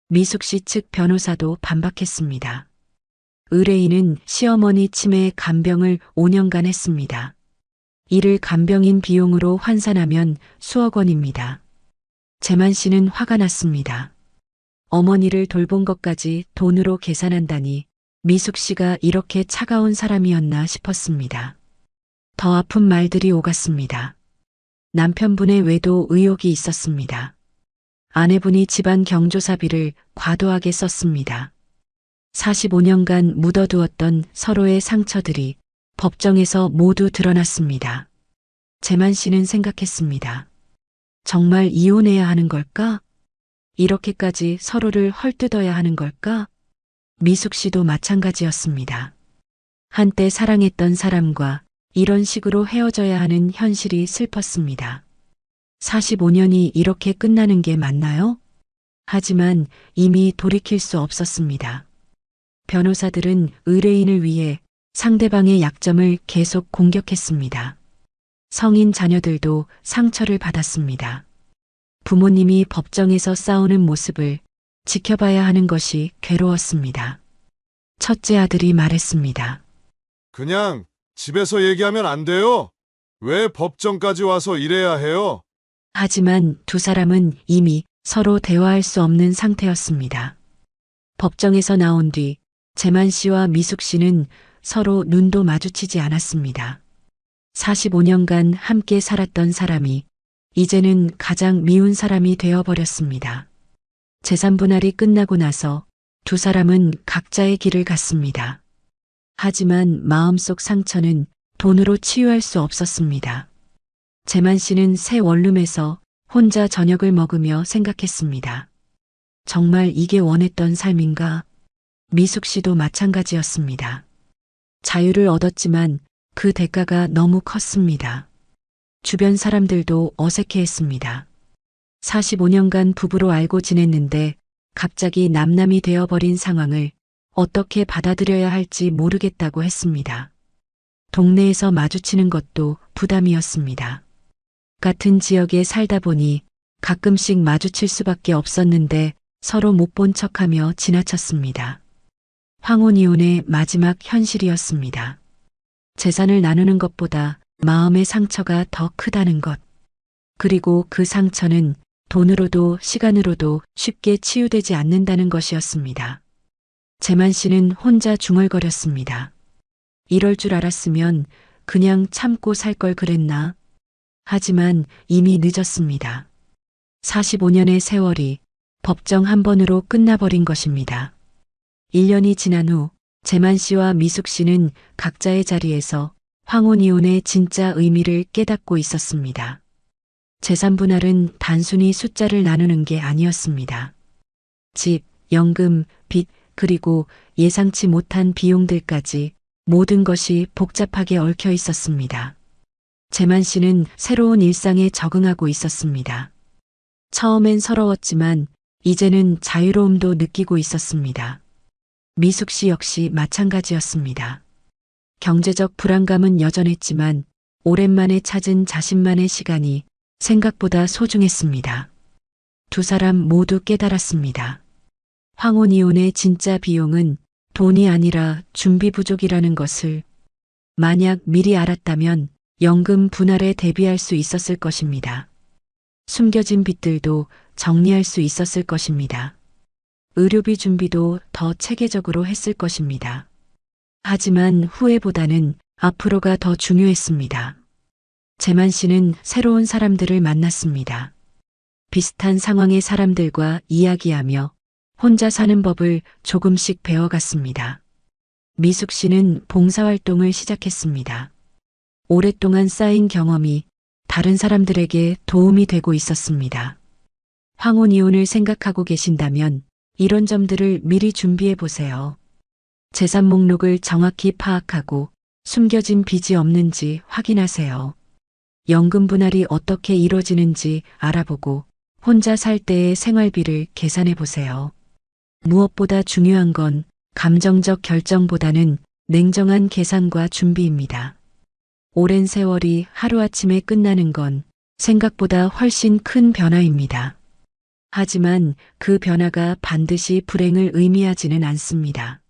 미숙 씨 측 변호사도 반박했습니다. 의뢰인은 시어머니 치매의 간병을 5년간 했습니다. 이를 간병인 비용으로 환산하면 수억 원입니다. 재만 씨는 화가 났습니다. 어머니를 돌본 것까지 돈으로 계산한다니 미숙 씨가 이렇게 차가운 사람이었나 싶었습니다. 더 아픈 말들이 오갔습니다. 남편분의 외도 의혹이 있었습니다. 아내분이 집안 경조사비를 과도하게 썼습니다. 45년간 묻어두었던 서로의 상처들이 법정에서 모두 드러났습니다. 재만 씨는 생각했습니다. 정말 이혼해야 하는 걸까? 이렇게까지 서로를 헐뜯어야 하는 걸까? 미숙 씨도 마찬가지였습니다. 한때 사랑했던 사람과 이런 식으로 헤어져야 하는 현실이 슬펐습니다. 45년이 이렇게 끝나는 게 맞나요? 하지만 이미 돌이킬 수 없었습니다. 변호사들은 의뢰인을 위해 상대방의 약점을 계속 공격했습니다. 성인 자녀들도 상처를 받았습니다. 부모님이 법정에서 싸우는 모습을 지켜봐야 하는 것이 괴로웠습니다. 첫째 아들이 말했습니다. 그냥 집에서 얘기하면 안 돼요? 왜 법정까지 와서 이래야 해요? 하지만 두 사람은 이미 서로 대화할 수 없는 상태였습니다. 법정에서 나온 뒤 재만 씨와 미숙 씨는 서로 눈도 마주치지 않았습니다. 45년간 함께 살았던 사람이 이제는 가장 미운 사람이 되어버렸습니다. 재산 분할이 끝나고 나서 두 사람은 각자의 길을 갔습니다. 하지만 마음속 상처는 돈으로 치유할 수 없었습니다. 재만 씨는 새 원룸에서 혼자 저녁을 먹으며 생각했습니다. 정말 이게 원했던 삶인가? 미숙 씨도 마찬가지였습니다. 자유를 얻었지만 그 대가가 너무 컸습니다. 주변 사람들도 어색해했습니다. 45년간 부부로 알고 지냈는데 갑자기 남남이 되어버린 상황을 어떻게 받아들여야 할지 모르겠다고 했습니다. 동네에서 마주치는 것도 부담이었습니다. 같은 지역에 살다 보니 가끔씩 마주칠 수밖에 없었는데 서로 못 본 척하며 지나쳤습니다. 황혼 이혼의 마지막 현실이었습니다. 재산을 나누는 것보다 마음의 상처가 더 크다는 것. 그리고 그 상처는 돈으로도 시간으로도 쉽게 치유되지 않는다는 것이었습니다. 재만 씨는 혼자 중얼거렸습니다. 이럴 줄 알았으면 그냥 참고 살 걸 그랬나? 하지만 이미 늦었습니다. 45년의 세월이 법정 한 번으로 끝나버린 것입니다. 1년이 지난 후 재만 씨와 미숙 씨는 각자의 자리에서 황혼 이혼의 진짜 의미를 깨닫고 있었습니다. 재산 분할은 단순히 숫자를 나누는 게 아니었습니다. 집, 연금, 빚, 그리고 예상치 못한 비용들까지 모든 것이 복잡하게 얽혀 있었습니다. 재만 씨는 새로운 일상에 적응하고 있었습니다. 처음엔 서러웠지만 이제는 자유로움도 느끼고 있었습니다. 미숙 씨 역시 마찬가지였습니다. 경제적 불안감은 여전했지만 오랜만에 찾은 자신만의 시간이 생각보다 소중했습니다. 두 사람 모두 깨달았습니다. 황혼 이혼의 진짜 비용은 돈이 아니라 준비 부족이라는 것을 만약 미리 알았다면 연금 분할에 대비할 수 있었을 것입니다. 숨겨진 빚들도 정리할 수 있었을 것입니다. 의료비 준비도 더 체계적으로 했을 것입니다. 하지만 후회보다는 앞으로가 더 중요했습니다. 재만 씨는 새로운 사람들을 만났습니다. 비슷한 상황의 사람들과 이야기하며 혼자 사는 법을 조금씩 배워갔습니다. 미숙 씨는 봉사활동을 시작했습니다. 오랫동안 쌓인 경험이 다른 사람들에게 도움이 되고 있었습니다. 황혼 이혼을 생각하고 계신다면 이런 점들을 미리 준비해 보세요. 재산 목록을 정확히 파악하고 숨겨진 빚이 없는지 확인하세요. 연금 분할이 어떻게 이루어지는지 알아보고 혼자 살 때의 생활비를 계산해 보세요. 무엇보다 중요한 건 감정적 결정보다는 냉정한 계산과 준비입니다. 오랜 세월이 하루아침에 끝나는 건 생각보다 훨씬 큰 변화입니다. 하지만 그 변화가 반드시 불행을 의미하지는 않습니다.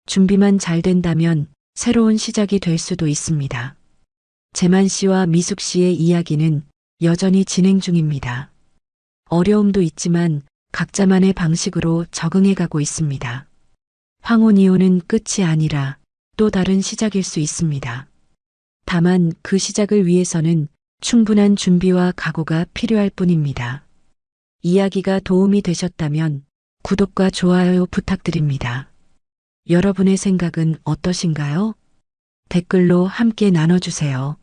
준비만 잘 된다면 새로운 시작이 될 수도 있습니다. 재만 씨와 미숙 씨의 이야기는 여전히 진행 중입니다. 어려움도 있지만 각자만의 방식으로 적응해 가고 있습니다. 황혼 이혼은 끝이 아니라 또 다른 시작일 수 있습니다. 다만 그 시작을 위해서는 충분한 준비와 각오가 필요할 뿐입니다. 이야기가 도움이 되셨다면 구독과 좋아요 부탁드립니다. 여러분의 생각은 어떠신가요? 댓글로 함께 나눠주세요.